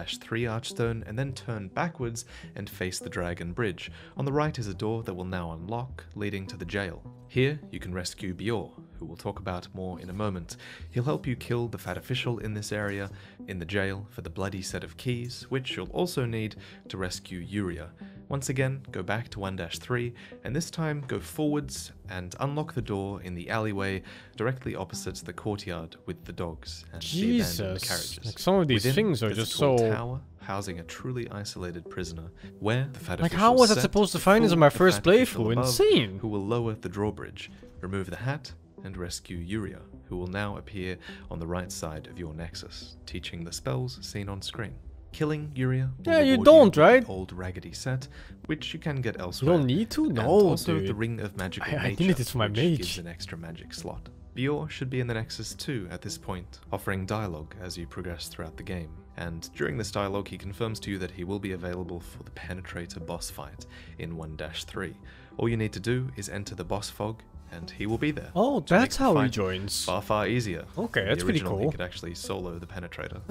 archstone and then turn backwards and face the dragon bridge. On the right is a door that will now unlock, leading to the jail. Here you can rescue Bjor, who we'll talk about more in a moment. He'll help you kill the fat official in this area, in the jail for the bloody set of keys, which you'll also need to rescue Yuria. Once again, go back to 1-3, and this time go forwards and unlock the door in the alleyway directly opposite the courtyard with the dogs and the abandoned carriages. Like some of these things are just so... tower housing a truly isolated prisoner, where the fat official how was I supposed to find this in my first playthrough? Insane! Who will lower the drawbridge, remove the hat, and rescue Yuria, who will now appear on the right side of your nexus, teaching the spells seen on screen. Killing Yuria will you don't, right? Old raggedy set, which you can get elsewhere. You don't need to? No, and also dude. the Ring of Magical Nature, I need this for my which mage. gives an extra magic slot. Bjor should be in the Nexus too at this point, offering dialogue as you progress throughout the game. And during this dialogue, he confirms to you that he will be available for the Penetrator boss fight in 1-3. All you need to do is enter the boss fog, and he will be there. Oh, that's how he joins. Far easier. Okay, that's pretty cool. He could actually solo the Penetrator.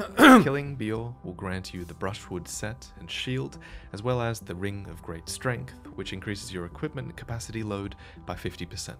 Killing Bjor will grant you the Brushwood set and shield, as well as the Ring of Great Strength, which increases your equipment capacity load by 50%.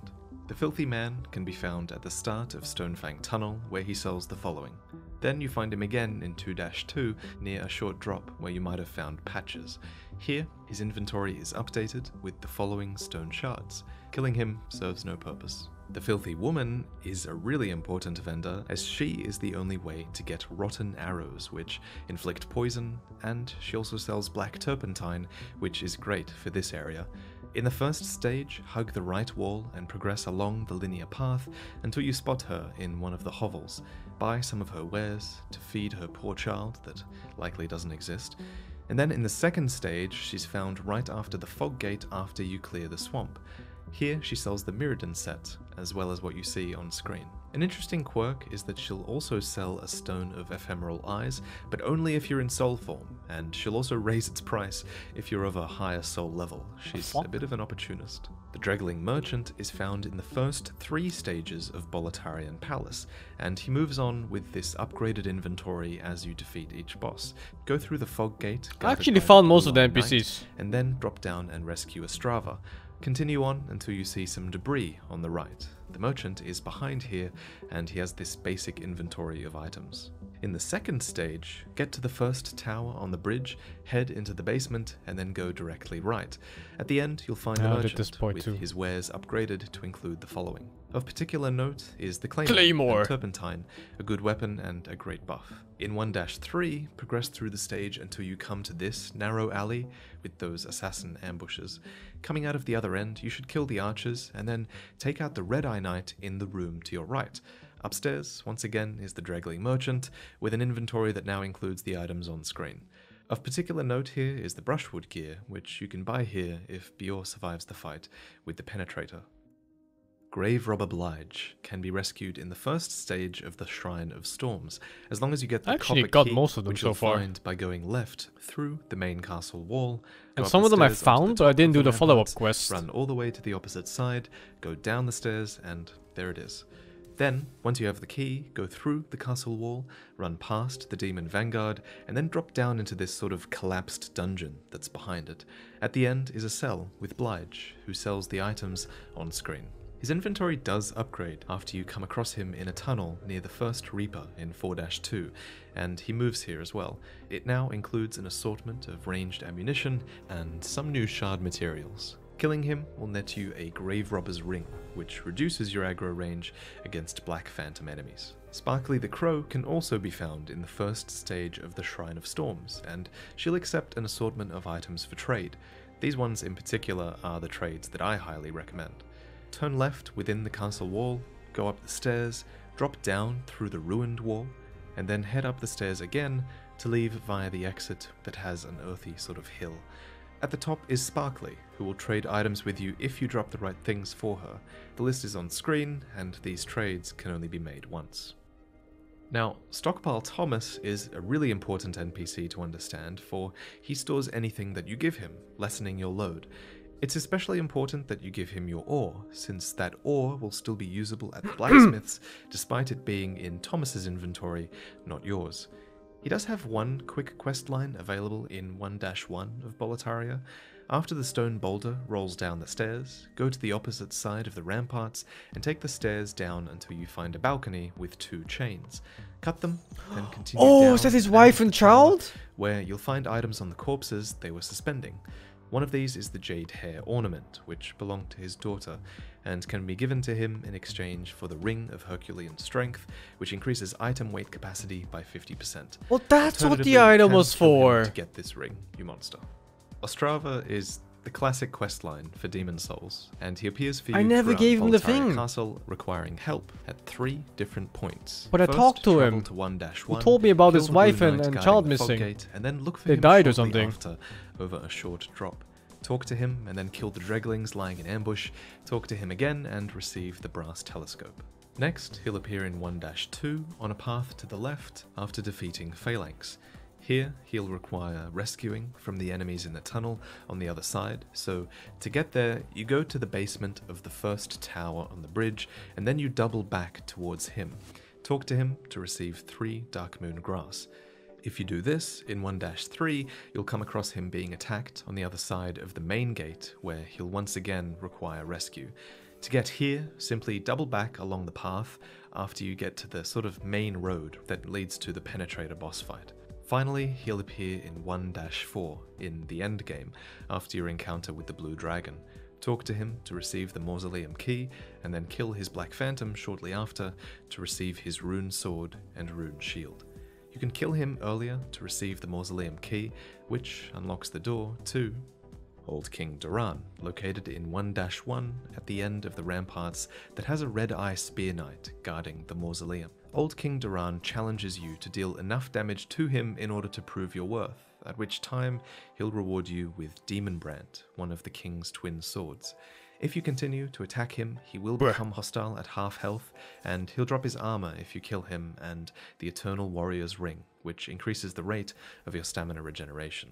The Filthy Man can be found at the start of Stonefang Tunnel, where he sells the following. Then you find him again in 2-2, near a short drop where you might have found patches. Here, his inventory is updated with the following stone shards. Killing him serves no purpose. The Filthy Woman is a really important vendor, as she is the only way to get rotten arrows, which inflict poison, and she also sells black turpentine, which is great for this area. In the first stage, hug the right wall and progress along the linear path until you spot her in one of the hovels. Buy some of her wares to feed her poor child that likely doesn't exist. And then in the second stage, she's found right after the fog gate after you clear the swamp. Here she sells the Mirrodin set, as well as what you see on screen. An interesting quirk is that she'll also sell a Stone of Ephemeral Eyes, but only if you're in soul form, and she'll also raise its price if you're of a higher soul level. She's a bit of an opportunist. The Dregling Merchant is found in the first 3 stages of Boletarian Palace, and he moves on with this upgraded inventory as you defeat each boss. Go through the Fog Gate. I actually found most of the NPCs. And then drop down and rescue Ostrava. Continue on until you see some debris on the right. The merchant is behind here, and he has this basic inventory of items. In the second stage, get to the first tower on the bridge, head into the basement, and then go directly right. At the end, you'll find the merchant with his wares upgraded to include the following. Of particular note is the Claymore and Turpentine, a good weapon and a great buff. In 1-3, progress through the stage until you come to this narrow alley with those assassin ambushes. Coming out of the other end, you should kill the archers and then take out the Red Eye Knight in the room to your right. Upstairs, once again, is the Dregling Merchant, with an inventory that now includes the items on screen. Of particular note here is the Brushwood gear, which you can buy here if Bjor survives the fight with the Penetrator. Grave Robber Blige can be rescued in the first stage of the Shrine of Storms, as long as you get the copper key, most of them which you'll find by going left through the main castle wall. And some of them I found, but I didn't do the follow-up quest. Run all the way to the opposite side, go down the stairs, and there it is. Then, once you have the key, go through the castle wall, run past the Demon Vanguard, and then drop down into this sort of collapsed dungeon that's behind it. At the end is a cell with Blige, who sells the items on screen. His inventory does upgrade after you come across him in a tunnel near the first Reaper in 4-2, and he moves here as well. It now includes an assortment of ranged ammunition and some new shard materials. Killing him will net you a Grave Robber's Ring, which reduces your aggro range against Black Phantom enemies. Sparkly the Crow can also be found in the first stage of the Shrine of Storms, and she'll accept an assortment of items for trade. These ones in particular are the trades that I highly recommend. Turn left within the castle wall, go up the stairs, drop down through the ruined wall, and then head up the stairs again to leave via the exit that has an earthy sort of hill. At the top is Sparkly, who will trade items with you if you drop the right things for her. The list is on screen, and these trades can only be made once. Now, Stockpile Thomas is a really important NPC to understand, for he stores anything that you give him, lessening your load. It's especially important that you give him your ore, since that ore will still be usable at the blacksmiths, despite it being in Thomas's inventory, not yours. He does have one quick quest line available in 1-1 of Boletaria. After the stone boulder rolls down the stairs, go to the opposite side of the ramparts and take the stairs down until you find a balcony with 2 chains. Cut them, then continue down. Oh, is that his wife and child? Where you'll find items on the corpses they were suspending. One of these is the jade hair ornament, which belonged to his daughter, and can be given to him in exchange for the Ring of Herculean Strength, which increases item weight capacity by 50%. Well, that's what Alternatively, the item you was can kill him for. to get this ring, you monster. Ostrava is the classic questline for Demon Souls, and he appears for you I never throughout gave him the Boletaria thing. Castle, requiring help at 3 different points. But I First, talked to travel him. To 1-1, He told me about kill his the wife Blue and Knight guarding child the fog missing. gate, and then look for They him died or shortly something. after over a short drop. Talk to him, and then kill the Dreglings lying in ambush. Talk to him again, and receive the brass telescope. Next, he'll appear in 1-2 on a path to the left after defeating Phalanx. Here, he'll require rescuing from the enemies in the tunnel on the other side, so to get there, you go to the basement of the first tower on the bridge, and then you double back towards him. Talk to him to receive 3 Darkmoon Grass. If you do this, in 1-3, you'll come across him being attacked on the other side of the main gate, where he'll once again require rescue. To get here, simply double back along the path after you get to the sort of main road that leads to the Penetrator boss fight. Finally, he'll appear in 1-4 in the endgame after your encounter with the Blue Dragon. Talk to him to receive the Mausoleum Key, and then kill his Black Phantom shortly after to receive his Rune Sword and Rune Shield. You can kill him earlier to receive the Mausoleum Key, which unlocks the door to Old King Duran, located in 1-1 at the end of the ramparts that has a red-eye spear knight guarding the mausoleum. Old King Duran challenges you to deal enough damage to him in order to prove your worth, at which time he'll reward you with Demon Brand, one of the king's twin swords. If you continue to attack him, he will become hostile at half health, and he'll drop his armor if you kill him, and the Eternal Warrior's Ring, which increases the rate of your stamina regeneration.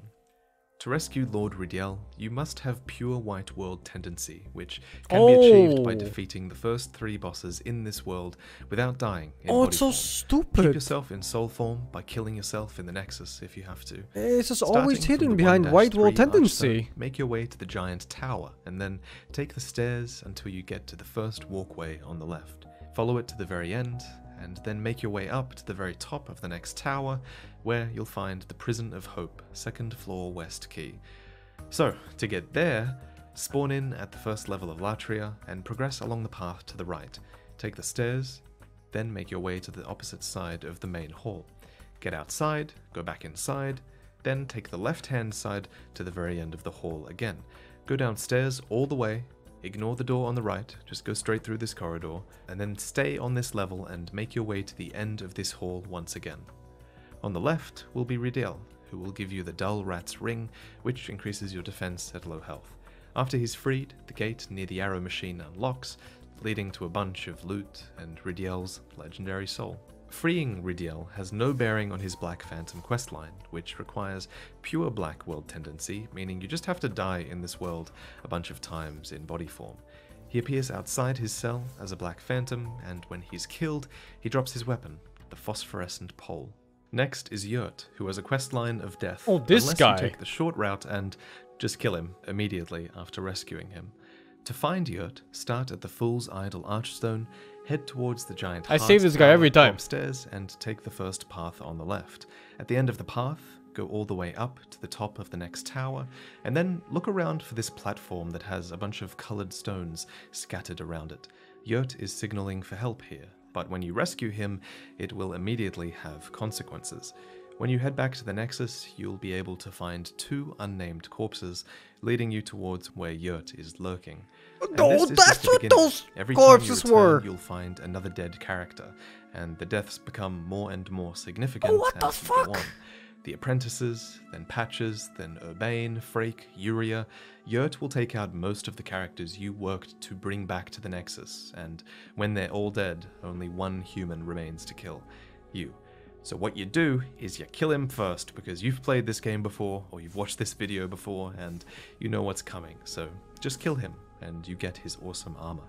To rescue Lord Ridiel, you must have pure white world tendency, which can be achieved by defeating the first 3 bosses in this world without dying in body It's so form. stupid. Keep yourself in soul form by killing yourself in the Nexus if you have to. It's just Starting always from hidden the behind 1-3 white world archstone, tendency. Make your way to the giant tower, and then take the stairs until you get to the first walkway on the left. Follow it to the very end, and then make your way up to the very top of the next tower, where you'll find the Prison of Hope, 2nd floor west key. So, to get there, spawn in at the first level of Latria and progress along the path to the right. Take the stairs, then make your way to the opposite side of the main hall. Get outside, go back inside, then take the left-hand side to the very end of the hall again. Go downstairs all the way, ignore the door on the right, just go straight through this corridor, and then stay on this level and make your way to the end of this hall once again. On the left will be Ridiel, who will give you the Dull Rat's Ring, which increases your defense at low health. After he's freed, the gate near the arrow machine unlocks, leading to a bunch of loot and Ridiel's legendary soul. Freeing Ridiel has no bearing on his Black Phantom questline, which requires pure Black World tendency, meaning you just have to die in this world a bunch of times in body form. He appears outside his cell as a Black Phantom, and when he's killed, he drops his weapon, the phosphorescent pole. Next is Yurt, who has a questline of death, Oh, this unless guy. you take the short route and just kill him immediately after rescuing him. To find Yurt, start at the Fool's Idol Archstone, head towards the giant I heart save this guy tower, every go time. upstairs and take the first path on the left. At the end of the path, go all the way up to the top of the next tower, and then look around for this platform that has a bunch of colored stones scattered around it. Yurt is signaling for help here, but when you rescue him, it will immediately have consequences. When you head back to the Nexus, you'll be able to find 2 unnamed corpses, leading you towards where Yurt is lurking. And Oh, this is just that's the what beginning. those Every corpses time you return, were. you'll find another dead character, and the deaths become more and more significant Oh, what the as you go fuck? on. The apprentices, then Patches, then Urbane, Frake, Uria. Yurt will take out most of the characters you worked to bring back to the Nexus, and when they're all dead, only 1 human remains to kill. you. So what you do is you kill him first, because you've played this game before, or you've watched this video before, and you know what's coming. So just kill him, and you get his awesome armor.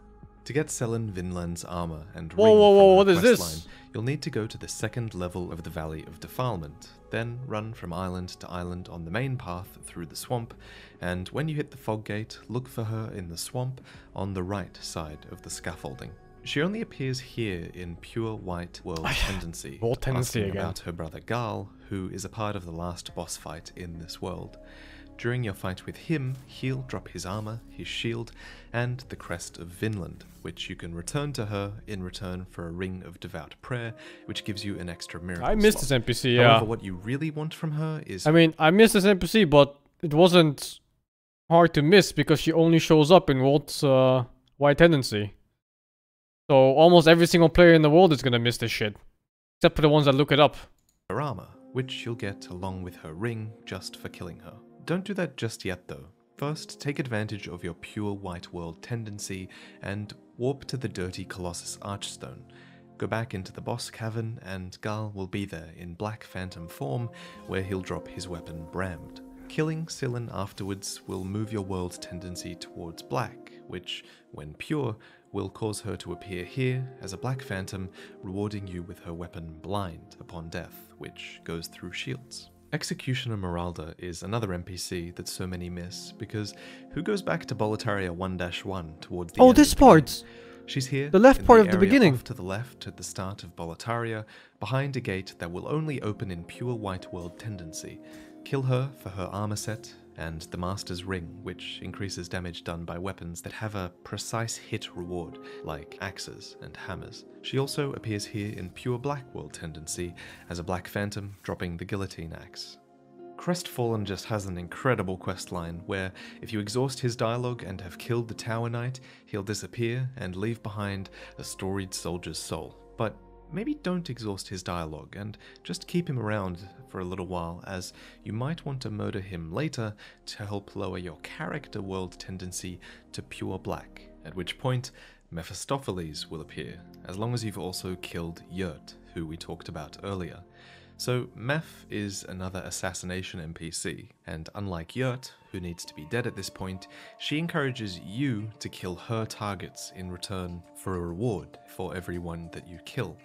To get Selen Vinland's armor and ring from what her is quest this? line, you'll need to go to the second level of the Valley of Defilement, then run from island to island on the main path through the swamp, and when you hit the fog gate, look for her in the swamp on the right side of the scaffolding. She only appears here in pure white world tendency, World tendency asking again. about her brother Garl, who is a part of the last boss fight in this world. During your fight with him, he'll drop his armor, his shield, and the crest of Vinland, which you can return to her in return for a ring of devout prayer, which gives you an extra miracle I missed slot. this NPC, yeah. However, what you really want from her is... I mean, I missed this NPC, but it wasn't hard to miss because she only shows up in World's white tendency. So almost every single player in the world is gonna miss this shit. Except for the ones that look it up. her armor, which you'll get along with her ring just for killing her. Don't do that just yet though. First, take advantage of your pure white world tendency and warp to the dirty Colossus Archstone. Go back into the boss cavern and Garl will be there in black phantom form where he'll drop his weapon Brammed. Killing Selen afterwards will move your world's tendency towards black, which, when pure, will cause her to appear here as a black phantom, rewarding you with her weapon Blind upon death, which goes through shields. Executioner Meralda is another NPC that so many miss, because who goes back to Boletaria 1-1 towards the end this of the part! game? She's here, The left in part of the area beginning. off to the left at the start of Boletaria, behind a gate that will only open in pure white world tendency. Kill her for her armor set, and the Master's Ring, which increases damage done by weapons that have a precise hit reward, like axes and hammers. She also appears here in pure black world tendency as a black phantom, dropping the guillotine axe. Crestfallen just has an incredible questline where if you exhaust his dialogue and have killed the Tower Knight, he'll disappear and leave behind a storied soldier's soul. But maybe don't exhaust his dialogue and just keep him around for a little while, as you might want to murder him later to help lower your character world tendency to pure black, at which point Mephistopheles will appear, as long as you've also killed Yurt, who we talked about earlier. So Meph is another assassination NPC, and unlike Yurt, who needs to be dead at this point, she encourages you to kill her targets in return for a reward for everyone that you kill.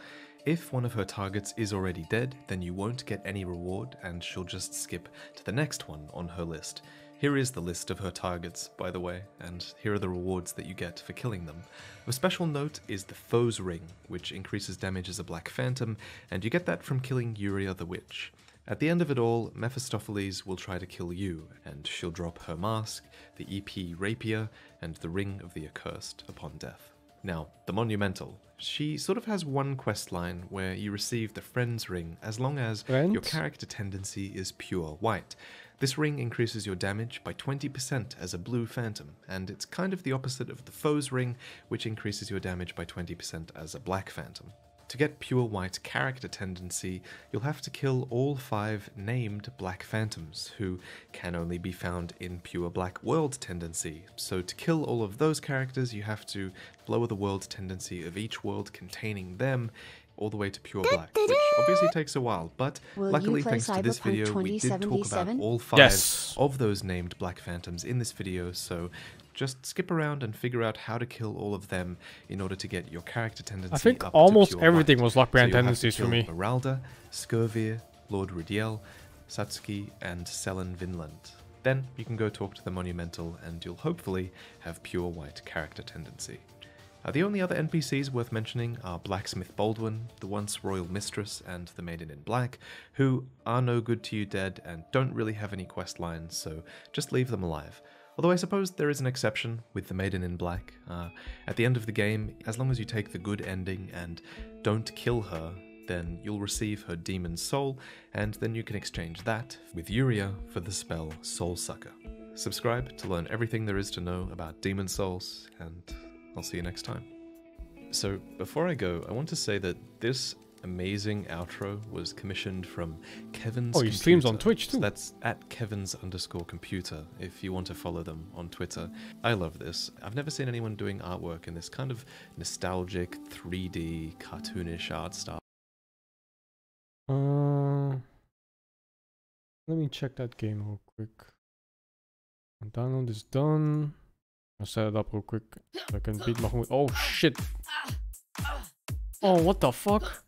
If one of her targets is already dead, then you won't get any reward and she'll just skip to the next one on her list. Here is the list of her targets, by the way, and here are the rewards that you get for killing them. Of special note is the Foe's Ring, which increases damage as a Black Phantom, and you get that from killing Yuria the Witch. At the end of it all, Mephistopheles will try to kill you, and she'll drop her mask, the EP Rapier, and the Ring of the Accursed upon death. Now, the Monumental. She sort of has one questline where you receive the Friend's Ring as long as your character tendency is pure white. This ring increases your damage by 20% as a blue phantom, and it's kind of the opposite of the Foe's Ring, which increases your damage by 20% as a black phantom. To get pure white character tendency, you'll have to kill all 5 named black phantoms, who can only be found in pure black world tendency. So to kill all of those characters, you have to lower the world tendency of each world containing them all the way to pure black, which obviously takes a while, but luckily thanks to this video we did talk about all 5 of those named black phantoms in this video, so just skip around and figure out how to kill all of them in order to get your character tendency I think up almost to pure everything white. was luck brand So you'll have to tendencies for kill me. Meralda, Skurvir, Lord Ridiel, Satsuki, and Selen Vinland. Then you can go talk to the Monumental and you'll hopefully have pure white character tendency. The only other NPCs worth mentioning are Blacksmith Baldwin, the once Royal Mistress, and the Maiden in Black, who are no good to you dead and don't really have any quest lines, so just leave them alive. Although I suppose there is an exception with the Maiden in Black. At the end of the game, as long as you take the good ending and don't kill her, then you'll receive her demon soul, and then you can exchange that with Yuria for the spell Soul Sucker. Subscribe to learn everything there is to know about demon souls, and I'll see you next time. So before I go, I want to say that this amazing outro was commissioned from Kevin's Oh, he streams on Twitch too. So that's at Kevins_computer if you want to follow them on Twitter. I love this. I've never seen anyone doing artwork in this kind of nostalgic 3D cartoonish art style. Let me check that game real quick. Download is done. I'll set it up real quick so I can beat Mahmoud. Oh shit! Oh, what the fuck?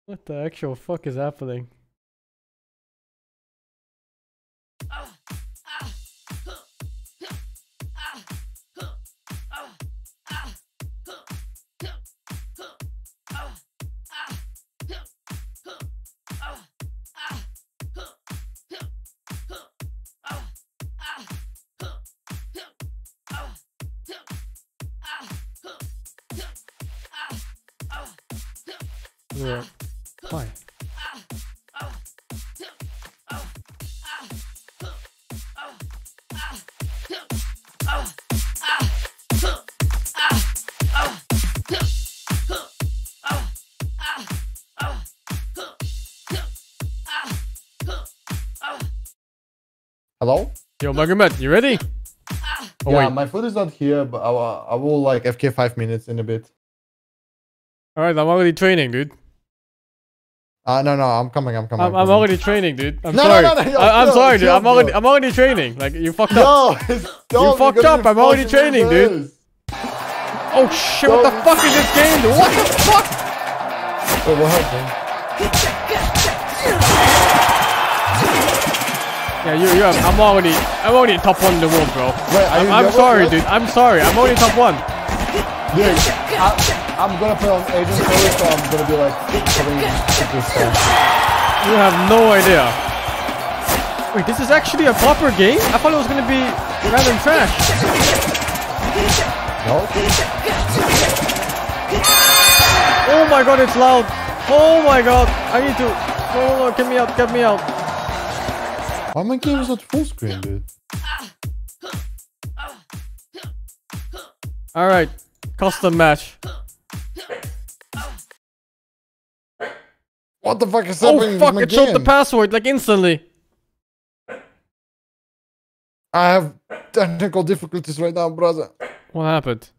What the actual fuck is happening? Yeah. Why? Hello? Yo, Magomed, you ready? Oh, Yeah, wait. my food is not here, but I will like FK 5 minutes in a bit. Alright, I'm already training, dude. No, I'm coming. I'm I'm already training, dude. I'm No, sorry. no, yo, I'm chill, sorry, dude. chill, I'm already training. Like, you fucked up. Yo, You fucked up. I'm already training, dude. Oh shit, what the fuck is this game, dude? What the fuck? Wait, what happened? Yeah, I'm already top 1 in the world, bro. Wait, I'm sorry, dude. I'm sorry. I'm already top 1. Dude, I'm gonna put on agent service, so I'm gonna be like covering this stuff. You have no idea. Wait, this is actually a proper game? I thought it was gonna be random trash. No? Oh my god, it's loud. Oh my god. I need to... No, get me out, get me out. Why my game is not full screen, dude? Alright, custom match. What the fuck is happening Oh fuck, with my it showed the game? password like instantly. I have technical difficulties right now, brother. What happened?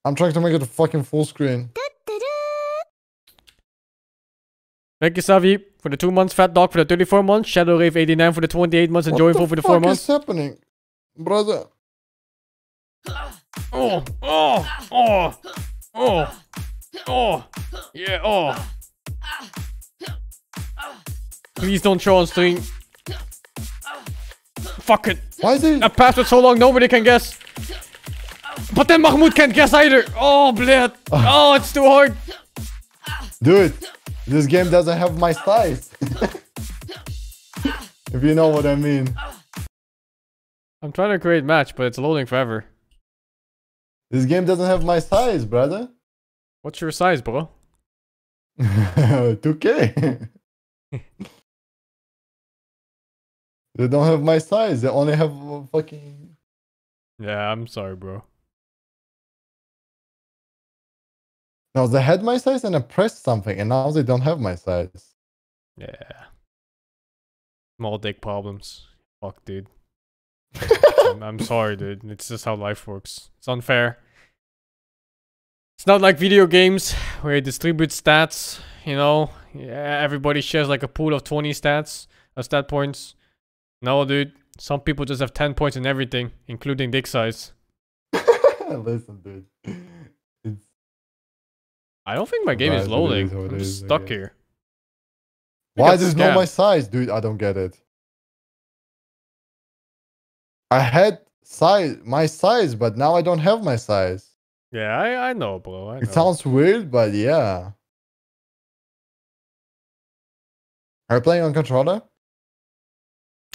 I'm trying to make it a fucking full screen. Thank you, Savi, for the 2 months, Fat Dog for the 34 months, Shadow Rave 89 for the 28 months, and Joyful for the 4 What the fuck months. is happening, brother? Oh, yeah, oh. Please don't show on stream. Fuck it. Why is it? I passed it so long nobody can guess. But then Mahmoud can't guess either. Oh, bled. Oh, it's too hard. Dude, this game doesn't have my size. If you know what I mean. I'm trying to create match, but it's loading forever. This game doesn't have my size, brother. What's your size, bro? 2K. They don't have my size. They only have fucking... Yeah, I'm sorry, bro. No, they had my size and I pressed something and now they don't have my size. Yeah. Small dick problems. Fuck, dude. I'm sorry, dude. It's just how life works. It's unfair. It's not like video games where you distribute stats, you know? Yeah, everybody shares like a pool of 20 stat points. No, dude. Some people just have 10 points in everything, including dick size. Listen, dude. I don't think my game is loading. It I'm is, stuck here. Why does not scammed. my size, dude? I don't get it. I had my size, but now I don't have my size. Yeah, I know, bro. I know. It sounds weird, but yeah. Are you playing on controller?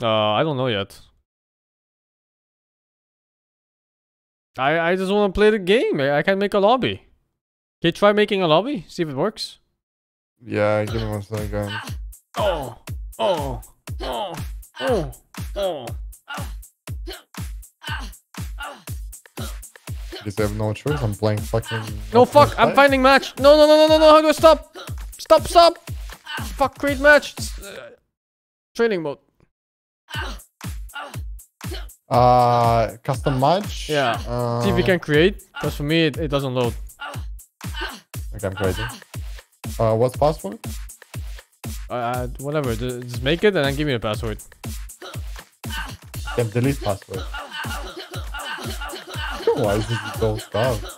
I don't know yet. I just want to play the game. I can make a lobby. Can you try making a lobby? See if it works. Yeah, give me 1 second. Oh. Guess I have no choice. I'm playing fucking. No, fuck. I'm finding match. No. How do I stop? Stop. fuck, create match. Training mode. Custom match? Yeah. See if we can create. Because for me, it doesn't load. Okay, I'm creating. What's password? Whatever. Just make it and then give me the password. Can delete password. Why is it so tough?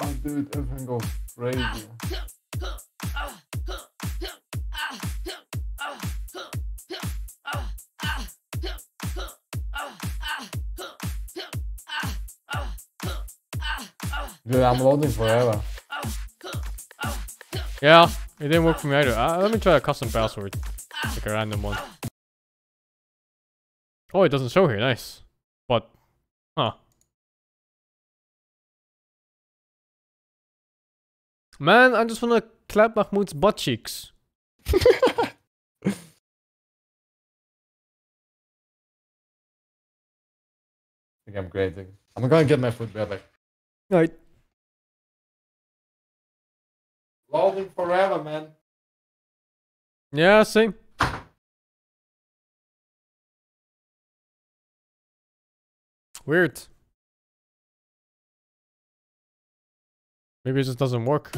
Oh, dude, everything goes crazy. Dude, I'm loading forever. Yeah, it didn't work for me either. Let me try a custom password. Like a random one. Oh, it doesn't show here. Nice. But, huh. Man, I just wanna clap Mahmoud's butt cheeks. I think I'm creating. I'm gonna get my food back. Right. Loading forever, man. Yeah, same. Weird. Maybe it just doesn't work.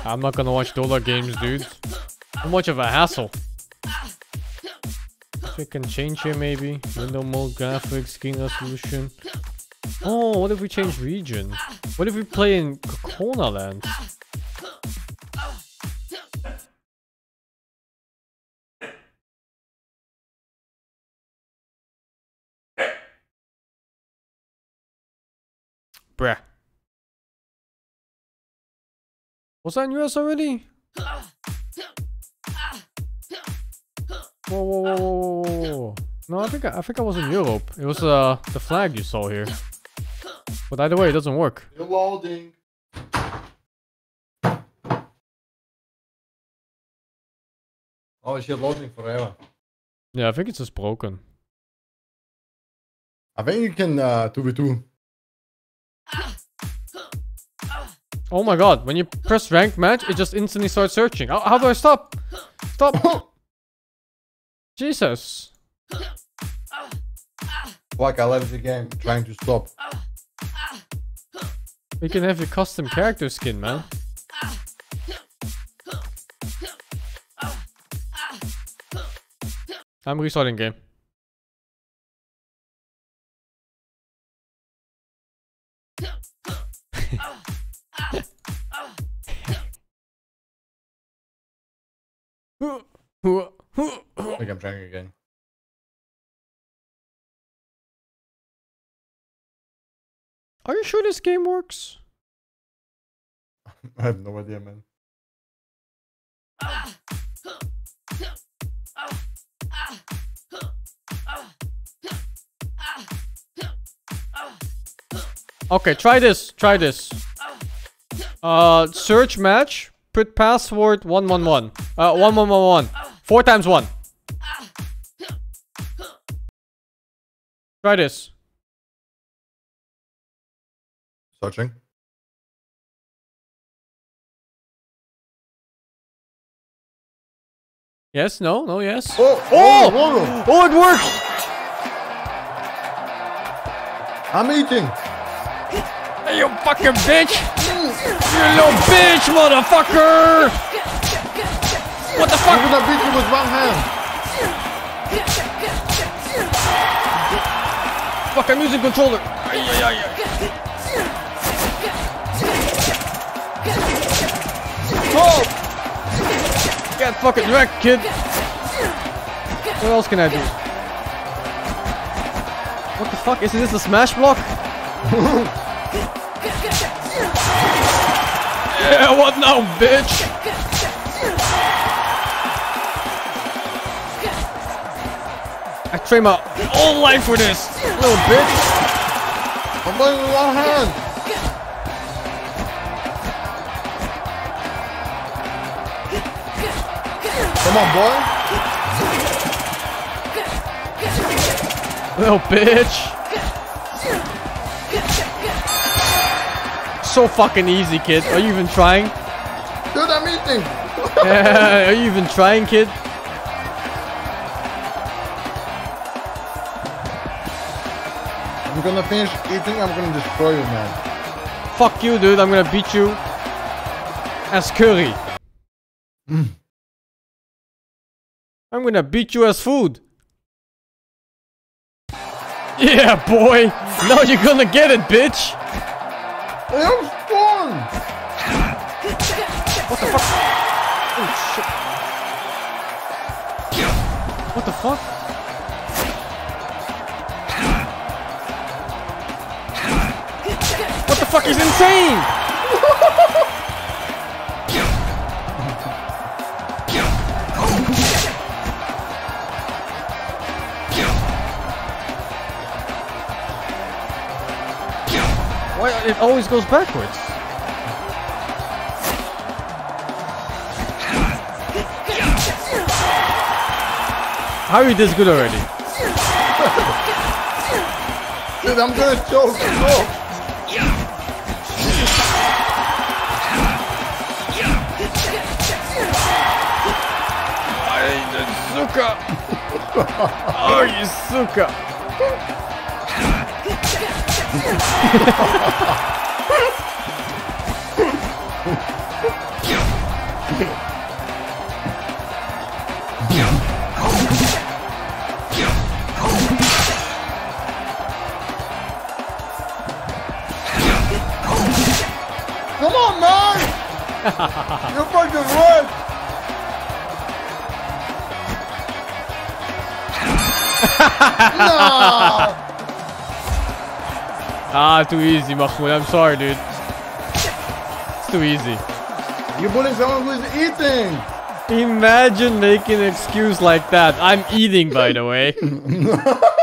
I'm not gonna watch dollar games, dude. Too much of a hassle. If we can change here, maybe. Window mode, graphics, screen resolution. Oh, what if we change region? What if we play in Kokona Land? Bruh. Was that in US already? Whoa. No, I think I was in Europe. It was the flag you saw here. But either way, it doesn't work. You're loading. Oh, is she loading forever? Yeah, I think it's just broken. I think you can 2v2. Oh my god, when you press ranked match, it just instantly starts searching. How do I stop? Stop! Jesus. Like I left the game trying to stop. We can have a custom character skin, man. I'm restarting game. I think I'm trying again. Are you sure this game works? I have no idea, man. Okay, try this. Search match. Put password 111. 1111. 4 times 1. Try this. Searching. Yes, no, yes. Oh, it worked! I'm eating. Hey, you fucking bitch! You little bitch, motherfucker! What the fuck? I'm gonna beat you with one hand. Fuck, I'm using controller. Oh! Get fucking wrecked, kid. What else can I do? What the fuck? Isn't this a smash block? Yeah, what now, bitch? I train my whole life for this, little bitch. I'm playing with one hand. Come on, boy. Little bitch. So fucking easy, kid. Are you even trying? Dude, I'm eating. Yeah, are you even trying, kid? I'm gonna finish eating. I'm gonna destroy you, man. Fuck you, dude. I'm gonna beat you as curry. I'm gonna beat you as food. Yeah, boy. Now you're gonna get it, bitch. I'm strong. What the fuck? Oh shit. What the fuck? What the fuck is insane? Why it always goes backwards? How are you this good already? Dude, I'm gonna choke. Suka! Oh, you suka! Come on, man! You're fucking right! No! Ah, too easy, Mahmoud. I'm sorry, dude. It's too easy. You're bullying someone who's eating! Imagine making an excuse like that. I'm eating, by the way.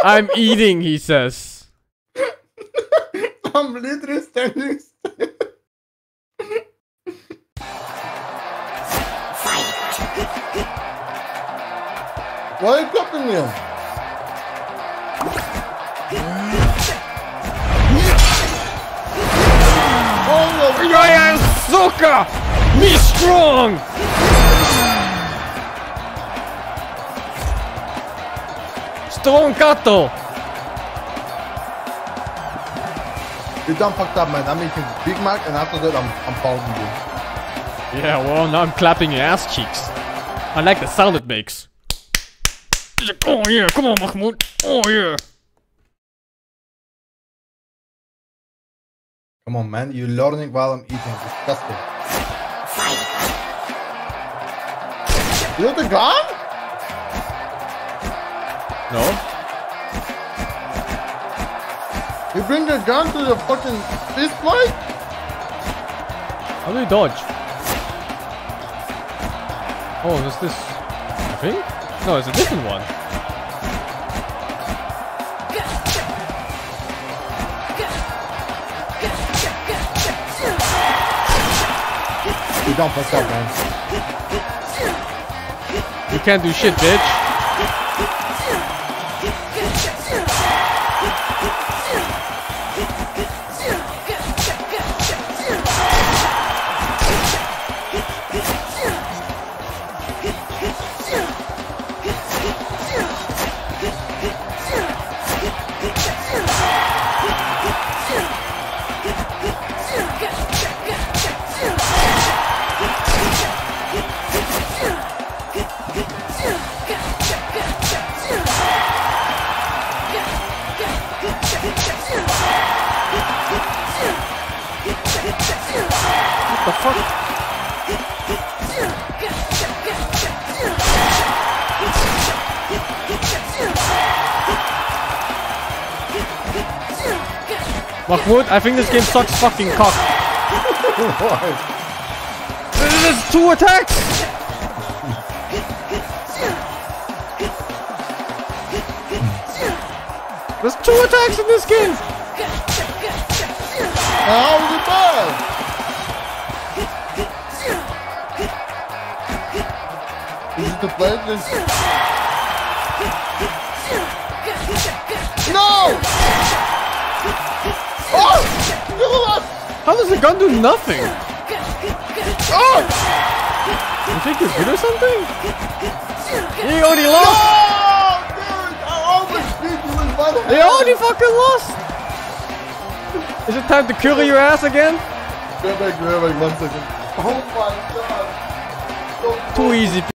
I'm eating, he says. I'm literally standing still. Why are you copying me? Oh, Yeah, suka! Me strong! Strong kato! you done fucked up, man. I'm eating Big Mac, and after that, I'm following you. Yeah, well, now I'm clapping your ass cheeks. I like the sound it makes. Oh yeah, come on, Mahmoud. Oh yeah. Come on, man. You're learning while I'm eating. Disgusting. You have the gun? No? You bring the gun to the fucking fist fight? How do you dodge? Oh, is this a thing? No, it's a different one. You don't fuck up, man. You can't do shit, bitch. What the fuck? Mahmoud, I think this game sucks fucking cock. Why? There's 2 attacks! There's 2 attacks in this game! How is it bad? Is it the plan? This. No! Oh! How does the gun do nothing? Oh! You think you're good or something? You already lost! Oh, dude! I almost beat you with one hand! You already fucking lost! Is it time to curry your ass again? Grab back, 1 second. Oh my god! So Too easy.